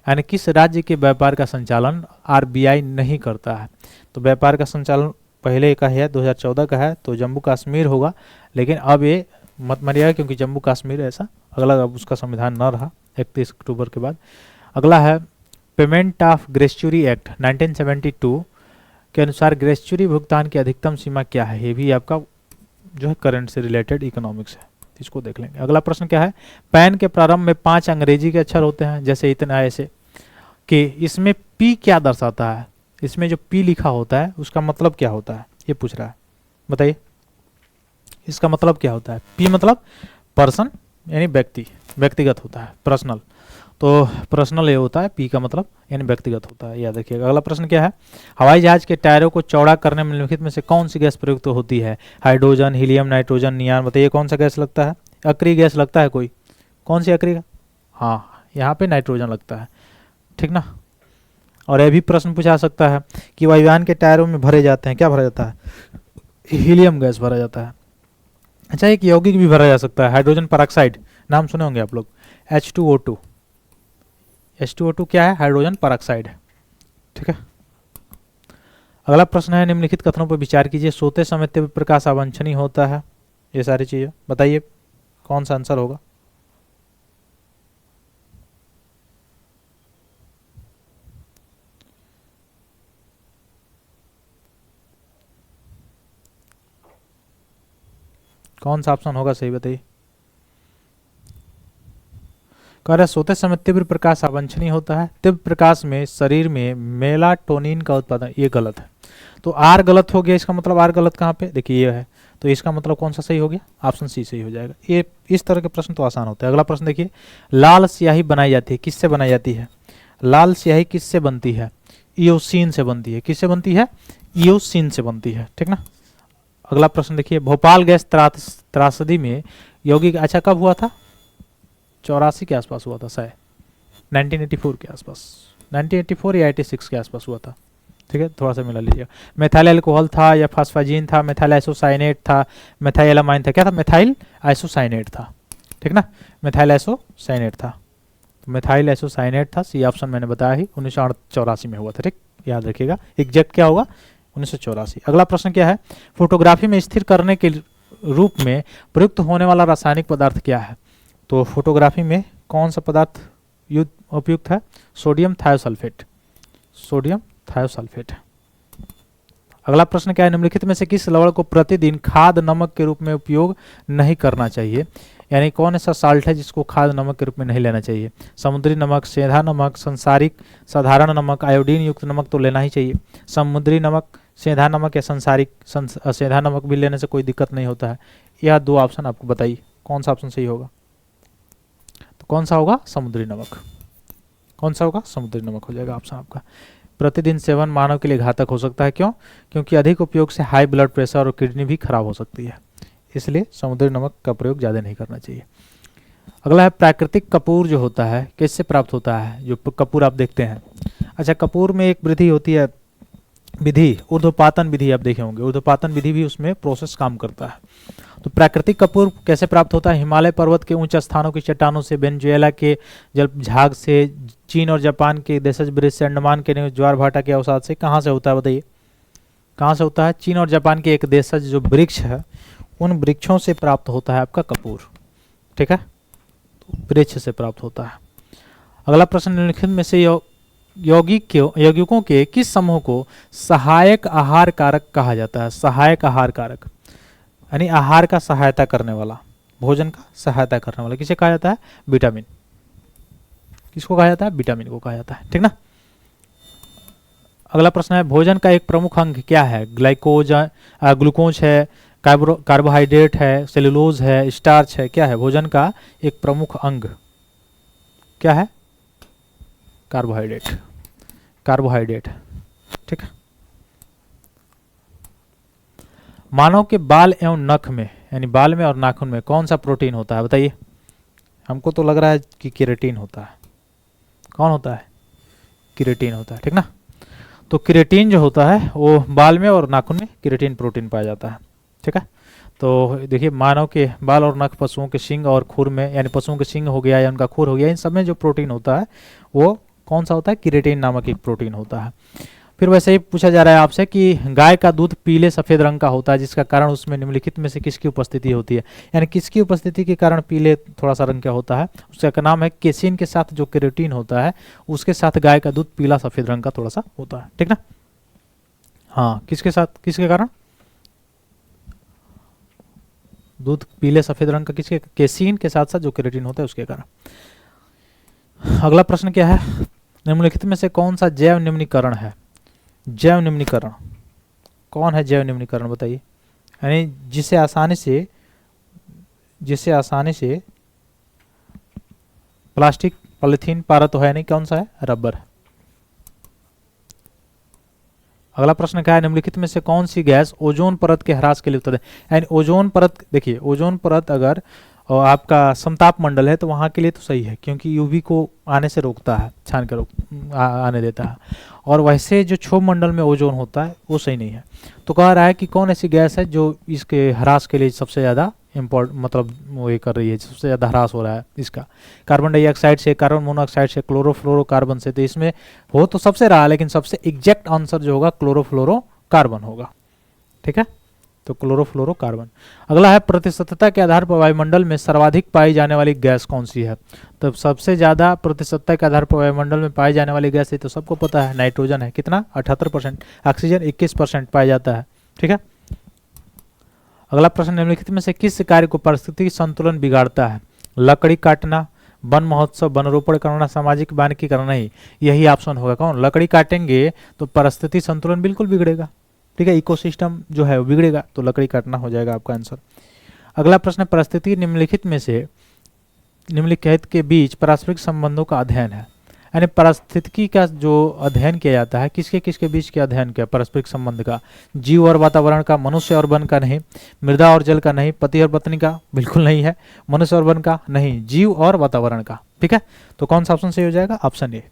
Speaker 1: यानी किस राज्य के व्यापार का संचालन आरबीआई नहीं करता है? तो व्यापार का संचालन पहले का है 2014 का है, तो जम्मू कश्मीर होगा, लेकिन अब ये मत मानिएगा क्योंकि जम्मू कश्मीर ऐसा अगला अब उसका संविधान न रहा 31 अक्टूबर के बाद। अगला है पेमेंट ऑफ ग्रेच्युटी एक्ट 1972 के अनुसार ग्रेच्युटी भुगतान की अधिकतम सीमा क्या है? ये भी आपका जो है करंट से रिलेटेड इकोनॉमिक्स है, इसको देख लेंगे। अगला प्रश्न क्या है, पैन के प्रारंभ में 5 अंग्रेजी के अक्षर होते हैं जैसे इतना ऐसे, कि इसमें पी क्या दर्शाता है? इसमें जो पी लिखा होता है उसका मतलब क्या होता है? ये पूछ रहा है, बताइए इसका मतलब क्या होता है? पी मतलब पर्सन यानी व्यक्ति, व्यक्तिगत होता है, पर्सनल, तो पर्सनल ये होता है, पी का मतलब यानी व्यक्तिगत होता है, याद रखिएगा। अगला प्रश्न क्या है, हवाई जहाज के टायरों को चौड़ा करने में निम्नलिखित में से कौन सी गैस प्रयुक्त होती है? हाइड्रोजन, हीलियम, नाइट्रोजन, नियान, बताइए कौन सा गैस लगता है? अक्रिय गैस लगता है कोई? कौन सी अक्रिय? हाँ, यहाँ पे नाइट्रोजन लगता है। ठीक ना। और यह भी प्रश्न पूछा सकता है कि वायुयान के टायरों में भरे जाते हैं, क्या भरा जाता है? हीलियम गैस भरा जाता है। अच्छा, एक यौगिक भी भरा जा सकता है, हाइड्रोजन परऑक्साइड, नाम सुने होंगे आप लोग, H2O2। H2O2 क्या है? हाइड्रोजन परऑक्साइड है। ठीक है। अगला प्रश्न है, निम्नलिखित कथनों पर विचार कीजिए, सोते समय तीव्र प्रकाश अवांछनीय होता है, ये सारी चीजें बताइए कौन सा आंसर होगा? कौन सा ऑप्शन होगा सही, बताइए। कह रहा है सोते समय तीव्र प्रकाश अवांछनीय होता है, तीव्र प्रकाश में शरीर में मेलाटोनिन का उत्पादन, ये गलत है। तो आर गलत हो गया, इसका मतलब आर गलत कहाँ पे? देखिए ये है, तो इसका मतलब कौन सा सही हो गया? ऑप्शन सी सही हो जाएगा। ये इस तरह के प्रश्न तो आसान होते हैं। अगला प्रश्न देखिए, लाल स्याही बनाई जाती है, किससे बनाई जाती है? लाल स्याही किससे बनती है? इयोसिन से बनती है। किससे बनती है? इयोसिन से बनती है। ठीक ना। अगला प्रश्न देखिए, भोपाल गैस त्रासदी में यौगिक, अच्छा कब हुआ था? 84 के आसपास हुआ था शायद, 1984 के आसपास, 1984 या 86 के आसपास हुआ था, ठीक है, थोड़ा सा मिला लीजिएगा। मेथाइल अल्कोहल था या फास्फाजीन था, मेथाइल आइसोसाइनेट था, मेथाइलामाइन था, क्या था? मेथाइल आइसोसाइनेट था, ठीक ना, मेथाइल आइसोसाइनेट था, मेथाइल आइसोसाइनेट था। सी ऑप्शन मैंने बताया ही 1984 में हुआ था, ठीक, याद रखिएगा। एग्जैक्ट क्या होगा? 1984। अगला प्रश्न क्या है? फोटोग्राफी में स्थिर करने के रूप में प्रयुक्त होने वाला रासायनिक पदार्थ क्या है? तो फोटोग्राफी में कौन सा पदार्थ उपयुक्त है? Sodium thiosulphate, sodium thiosulphate. अगला प्रश्न क्या है? निम्नलिखित में से किस लवण को प्रतिदिन खाद्य नमक के रूप में उपयोग नहीं करना चाहिए? यानी कौन ऐसा साल्ट है जिसको खाद्य नमक के रूप में नहीं लेना चाहिए? समुद्री नमक, सेंधा नमक, संसारिक, साधारण नमक, आयोडीन युक्त नमक तो लेना ही चाहिए। समुद्री नमक, सेंधा नमक या संसारिक, सेंधा नमक भी लेने से कोई दिक्कत नहीं होता है। यह दो ऑप्शन आपको बताइए कौन सा ऑप्शन सही होगा? तो कौन सा होगा? समुद्री नमक। कौन सा होगा? समुद्री नमक हो जाएगा ऑप्शन आपका। प्रतिदिन सेवन मानव के लिए घातक हो सकता है, क्यों? क्योंकि अधिक उपयोग से हाई ब्लड प्रेशर और किडनी भी खराब हो सकती है, इसलिए समुद्री नमक का प्रयोग ज़्यादा नहीं करना चाहिए। अगला है प्राकृतिक कपूर जो होता है किससे प्राप्त होता है? जो कपूर आप देखते हैं, अच्छा, कपूर में एक विधि होती है, विधि ऊर्ध्वपातन विधि, आप देखे होंगे, ऊर्ध्वपातन विधि भी उसमें प्रोसेस काम करता है। तो प्राकृतिक कपूर कैसे प्राप्त होता है? हिमालय पर्वत के उच्च स्थानों की चट्टानों से, वेनेजुएला के जल झाग से, चीन और जापान के देशज ब्रिज से, अंडमान के ज्वार भाटा के अवसाद से। कहाँ से होता है बताइए? कहाँ से होता है? चीन और जापान के एक देशज जो वृक्ष है, उन वृक्षों से प्राप्त होता है आपका कपूर, ठीक है, तो वृक्ष से प्राप्त होता है। अगला प्रश्न, निम्नलिखित में से यौगिकों के किस समूह को सहायक आहार कारक कहा जाता है? सहायक आहार कारक यानी आहार का सहायता करने वाला, भोजन का सहायता करने वाला किसे कहा जाता है? विटामिन। किसको कहा जाता है? विटामिन को कहा जाता है, ठीक ना। अगला प्रश्न है, भोजन का एक प्रमुख अंग क्या है? ग्लूकोज है, कार्बोहाइड्रेट है, सेलुलोज है, स्टार्च है, क्या है? भोजन का एक प्रमुख अंग क्या है? कार्बोहाइड्रेट, कार्बोहाइड्रेट, ठीक है। मानव के बाल एवं नख में, यानी बाल में और नाखून में कौन सा प्रोटीन होता है बताइए? हमको तो लग रहा है कि केराटिन होता है। कौन होता है? केराटिन होता है, ठीक ना। तो केराटिन जो होता है वो बाल में और नाखून में केराटिन प्रोटीन पाया जाता है, ठीक है। तो देखिए, मानव के बाल और नख, पशुओं के सींग और खुर में, यानी पशुओं के सींग हो गया या उनका खुर हो गया, इन सब में जो प्रोटीन होता है वो कौन सा होता है? केराटिन नामक एक प्रोटीन होता है। फिर वैसे ही पूछा जा रहा है आपसे कि गाय का दूध पीले सफेद रंग का होता है, जिसका कारण उसमें निम्नलिखित में से किसकी उपस्थिति होती है? यानी किसकी उपस्थिति के कारण पीले थोड़ा सा रंग क्या होता है? उसका नाम है केसिन के साथ जो केराटिन होता है उसके साथ गाय का दूध पीला सफेद रंग का थोड़ा सा होता है, ठीक ना। हाँ, किसके साथ, किसके कारण दूध पीले सफेद रंग का? किसके? केसिन के साथ साथ जो केराटिन होता है उसके कारण। अगला प्रश्न क्या है? निम्नलिखित में से कौन सा जैव निम्नीकरण है? जैव निम्नीकरण कौन है? जैव निम्नीकरण बताइए। यानी जिसे आसानी से प्लास्टिक, पॉलीथीन पारा तो है नहीं, कौन सा है? रबर। अगला प्रश्न क्या है? निम्नलिखित में से कौन सी गैस ओजोन परत के ह्रास के लिए उत्तर है? यानी ओजोन परत, देखिए ओजोन परत अगर आपका समताप मंडल है तो वहाँ के लिए तो सही है, क्योंकि यूवी को आने से रोकता है, छान कर आने देता है। और वैसे जो क्षोभ मंडल में ओजोन होता है वो सही नहीं है। तो कह रहा है कि कौन ऐसी गैस है जो इसके ह्रास के लिए सबसे ज़्यादा मतलब वो ये कर रही है, सबसे ज़्यादा ह्रास हो रहा है इसका? कार्बन डाइऑक्साइड से, कार्बन मोनोऑक्साइड से, क्लोरोफ्लोरोकार्बन से। तो इसमें हो तो सबसे रहा, लेकिन सबसे एग्जैक्ट आंसर जो होगा क्लोरोफ्लोरोकार्बन होगा, ठीक है। तो क्लोरोफ्लोरोकार्बन। अगला है, प्रतिशतता के आधार पर वायुमंडल में सर्वाधिक पाई जाने वाली गैस कौन सी है? तो सबसे ज्यादा प्रतिशतता के आधार पर वायुमंडल में पाई जाने वाली गैस है तो सबको पता है, नाइट्रोजन है। कितना? 78%। ऑक्सीजन 21% पाया जाता है, ठीक है। अगला प्रश्न, निम्नलिखित में से किस कार्य को पारिस्थितिक संतुलन बिगाड़ता है? लकड़ी काटना, वन महोत्सव, वनरोपण करना, सामाजिक वानिकीकरण? नहीं, यही ऑप्शन होगा। कौन? लकड़ी काटेंगे तो पारिस्थितिक संतुलन बिल्कुल बिगड़ेगा, ठीक है, इकोसिस्टम जो है वो बिगड़ेगा, तो लकड़ी काटना हो जाएगा आपका आंसर। अगला प्रश्न, परिस्थिति निम्नलिखित में से निम्नलिखित के बीच पारस्परिक संबंधों का अध्ययन है। यानी पारिस्थितिकी का जो अध्ययन किया जाता है, किसके किसके बीच के अध्ययन किया? पारस्परिक संबंध का। जीव और वातावरण का, मनुष्य और वन का नहीं, मृदा और जल का नहीं, पति और पत्नी का बिल्कुल नहीं है, मनुष्य और वन का नहीं, जीव और वातावरण का, ठीक है। तो कौन सा ऑप्शन सही हो जाएगा? Option A.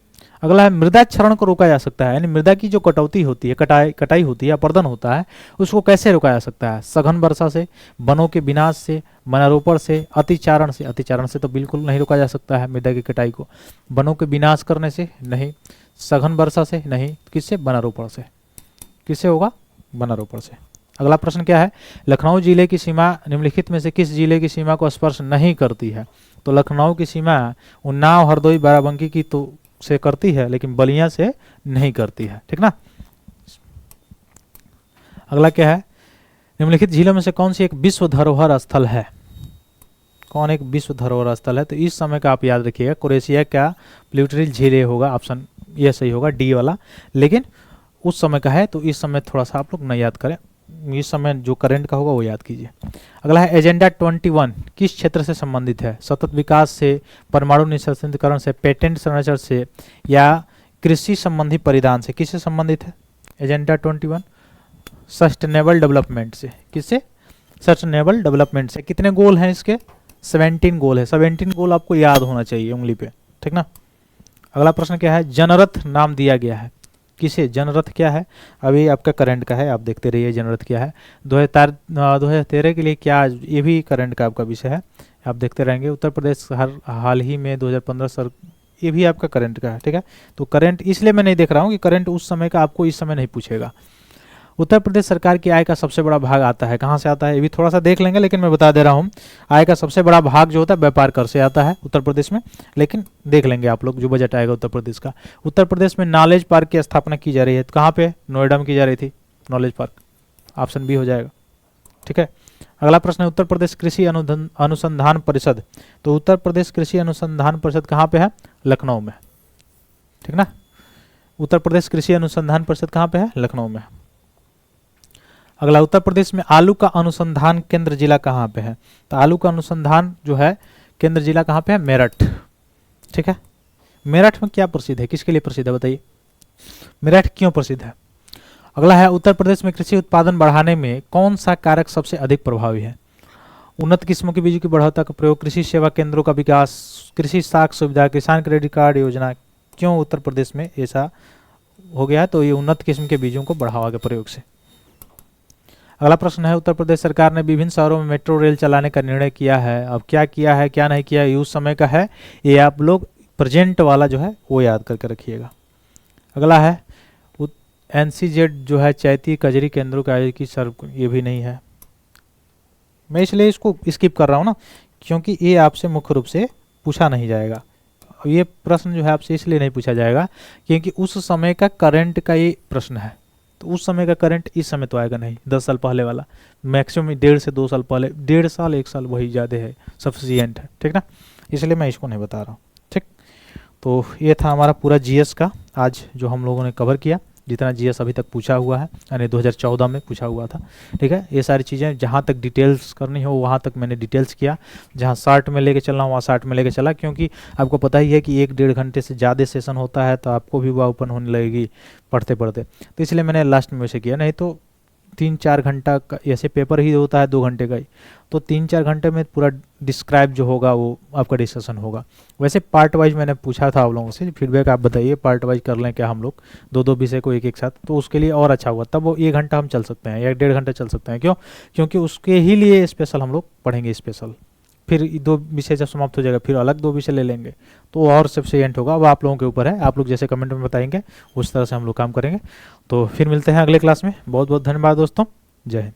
Speaker 1: अगला है मृदा क्षरण को रोका जा सकता है, यानी मृदा की जो कटौती होती है, कटाई होती है, अपर्दन होता है, उसको कैसे रोका जा सकता है? सघन वर्षा से, वनों के विनाश से, वनारोपण से, अतिचारण से। अतिचारण से तो बिल्कुल नहीं रोका जा सकता है मृदा की कटाई को। वनों के विनाश करने से नहीं, सघन वर्षा से नहीं, किससे? वनारोपण से। किससे होगा? वनारोपण से। अगला प्रश्न क्या है? लखनऊ जिले की सीमा निम्नलिखित में से किस जिले की सीमा को स्पर्श नहीं करती है? तो लखनऊ की सीमा उन्नाव, हरदोई, बाराबंकी की तो से करती है, लेकिन बलिया से नहीं करती है, ठीक ना। अगला क्या है? निम्नलिखित झीलों में से कौन सी एक विश्व धरोहर स्थल है? कौन एक विश्व धरोहर स्थल है? तो इस समय का आप याद रखिएगा, क्रोएशिया का प्लूटोरियल झील ये होगा, ऑप्शन ये सही होगा, डी वाला। लेकिन उस समय का है, तो इस समय थोड़ा सा आप लोग न याद करें, इस समय जो करंट का होगा वो याद कीजिए। अगला है एजेंडा 21 किस क्षेत्र से संबंधित है? सतत विकास से, परमाणु निःशस्त्रीकरण से, पेटेंट संरक्षण से, या कृषि संबंधी परिधान से? किससे संबंधित है एजेंडा 21? सस्टेनेबल डेवलपमेंट से। किससे? सस्टेनेबल डेवलपमेंट से। कितने गोल हैं इसके? 17 गोल है। 17 गोल आपको याद होना चाहिए उंगली पे, ठीक ना। अगला प्रश्न क्या है? जनरथ नाम दिया गया है किसे? जनरथ क्या है? अभी आपका करंट का है, आप देखते रहिए जनरथ क्या है। 2013 के लिए क्या, ये भी करंट का आपका विषय है, आप देखते रहेंगे। उत्तर प्रदेश हाल ही में 2015 ये भी आपका करंट का है, ठीक है। तो करंट इसलिए मैं नहीं देख रहा हूँ कि करंट उस समय का आपको इस समय नहीं पूछेगा। उत्तर प्रदेश सरकार की आय का सबसे बड़ा भाग आता है, कहाँ से आता है? ये भी थोड़ा सा देख लेंगे, लेकिन मैं बता दे रहा हूँ, आय का सबसे बड़ा भाग जो होता है व्यापार कर से आता है उत्तर प्रदेश में। लेकिन देख लेंगे आप लोग जो बजट आएगा उत्तर प्रदेश का। उत्तर प्रदेश में नॉलेज पार्क की स्थापना की जा रही है, तो कहाँ पे? नोएडा में की जा रही थी नॉलेज पार्क, ऑप्शन बी हो जाएगा, ठीक है। अगला प्रश्न है उत्तर प्रदेश कृषि अनुसंधान परिषद। तो उत्तर प्रदेश कृषि अनुसंधान परिषद कहाँ पे है? लखनऊ में, ठीक ना। उत्तर प्रदेश कृषि अनुसंधान परिषद कहाँ पे है? लखनऊ में। अगला, उत्तर प्रदेश में आलू का अनुसंधान केंद्र जिला कहाँ पे है? तो आलू का अनुसंधान जो है केंद्र जिला कहाँ पे है? मेरठ, ठीक है। मेरठ में क्या प्रसिद्ध है, किसके लिए प्रसिद्ध है बताइए? मेरठ क्यों प्रसिद्ध है? अगला है उत्तर प्रदेश में कृषि उत्पादन बढ़ाने में कौन सा कारक सबसे अधिक प्रभावी है? उन्नत किस्मों के बीजों की बढ़ोतरी का प्रयोग, कृषि सेवा केंद्रों का विकास, कृषि साख सुविधा, किसान क्रेडिट कार्ड योजना। क्यों उत्तर प्रदेश में ऐसा हो गया? तो ये उन्नत किस्म के बीजों को बढ़ावा के प्रयोग से। अगला प्रश्न है उत्तर प्रदेश सरकार ने विभिन्न शहरों में मेट्रो रेल चलाने का निर्णय किया है। अब क्या किया है क्या नहीं किया, ये उस समय का है, ये आप लोग प्रेजेंट वाला जो है वो याद करके रखिएगा। अगला है NCZ जो है चैती कजरी केंद्रों का की सर, ये भी नहीं है। मैं इसलिए इसको स्किप कर रहा हूँ ना, क्योंकि ये आपसे मुख्य रूप से पूछा नहीं जाएगा। ये प्रश्न जो है आपसे इसलिए नहीं पूछा जाएगा क्योंकि उस समय का करंट का ये प्रश्न है। तो उस समय का करंट इस समय तो आएगा नहीं, 10 साल पहले वाला, मैक्सिमम 1.5 से 2 साल पहले, 1.5 साल 1 साल वही ज़्यादा है, सफिशियंट है, ठीक ना। इसलिए मैं इसको नहीं बता रहा हूँ, ठीक। तो ये था हमारा पूरा GS का आज जो हम लोगों ने कवर किया, जितना GS अभी तक पूछा हुआ है, यानी 2014 में पूछा हुआ था, ठीक है। ये सारी चीज़ें जहाँ तक डिटेल्स करनी हो वहाँ तक मैंने डिटेल्स किया, जहाँ शार्ट में लेके चलना वहाँ शार्ट में लेके चला, क्योंकि आपको पता ही है कि 1-1.5 घंटे से ज़्यादा सेशन होता है तो आपको भी वह ओपन होने लगेगी पढ़ते पढ़ते, तो इसलिए मैंने लास्ट में वैसे किया। नहीं तो 3-4 घंटा का ऐसे पेपर ही होता है 2 घंटे का ही, तो 3-4 घंटे में पूरा डिस्क्राइब जो होगा वो आपका डिस्कशन होगा। वैसे पार्ट वाइज मैंने पूछा था आप लोगों से, फीडबैक आप बताइए पार्ट वाइज कर लें क्या हम लोग, 2-2 विषय को एक साथ, तो उसके लिए और अच्छा होगा, तब वो 1 घंटा हम चल सकते हैं या 1.5 घंटा चल सकते हैं। क्यों? क्योंकि उसके ही लिए स्पेशल हम लोग पढ़ेंगे स्पेशल, फिर 2 विषय जब समाप्त हो जाएगा फिर अलग 2 विषय ले लेंगे, तो और सफिशिएंट होगा। अब आप लोगों के ऊपर है, आप लोग जैसे कमेंट में बताएंगे उस तरह से हम लोग काम करेंगे। तो फिर मिलते हैं अगले क्लास में। बहुत बहुत धन्यवाद दोस्तों, जय हिंद।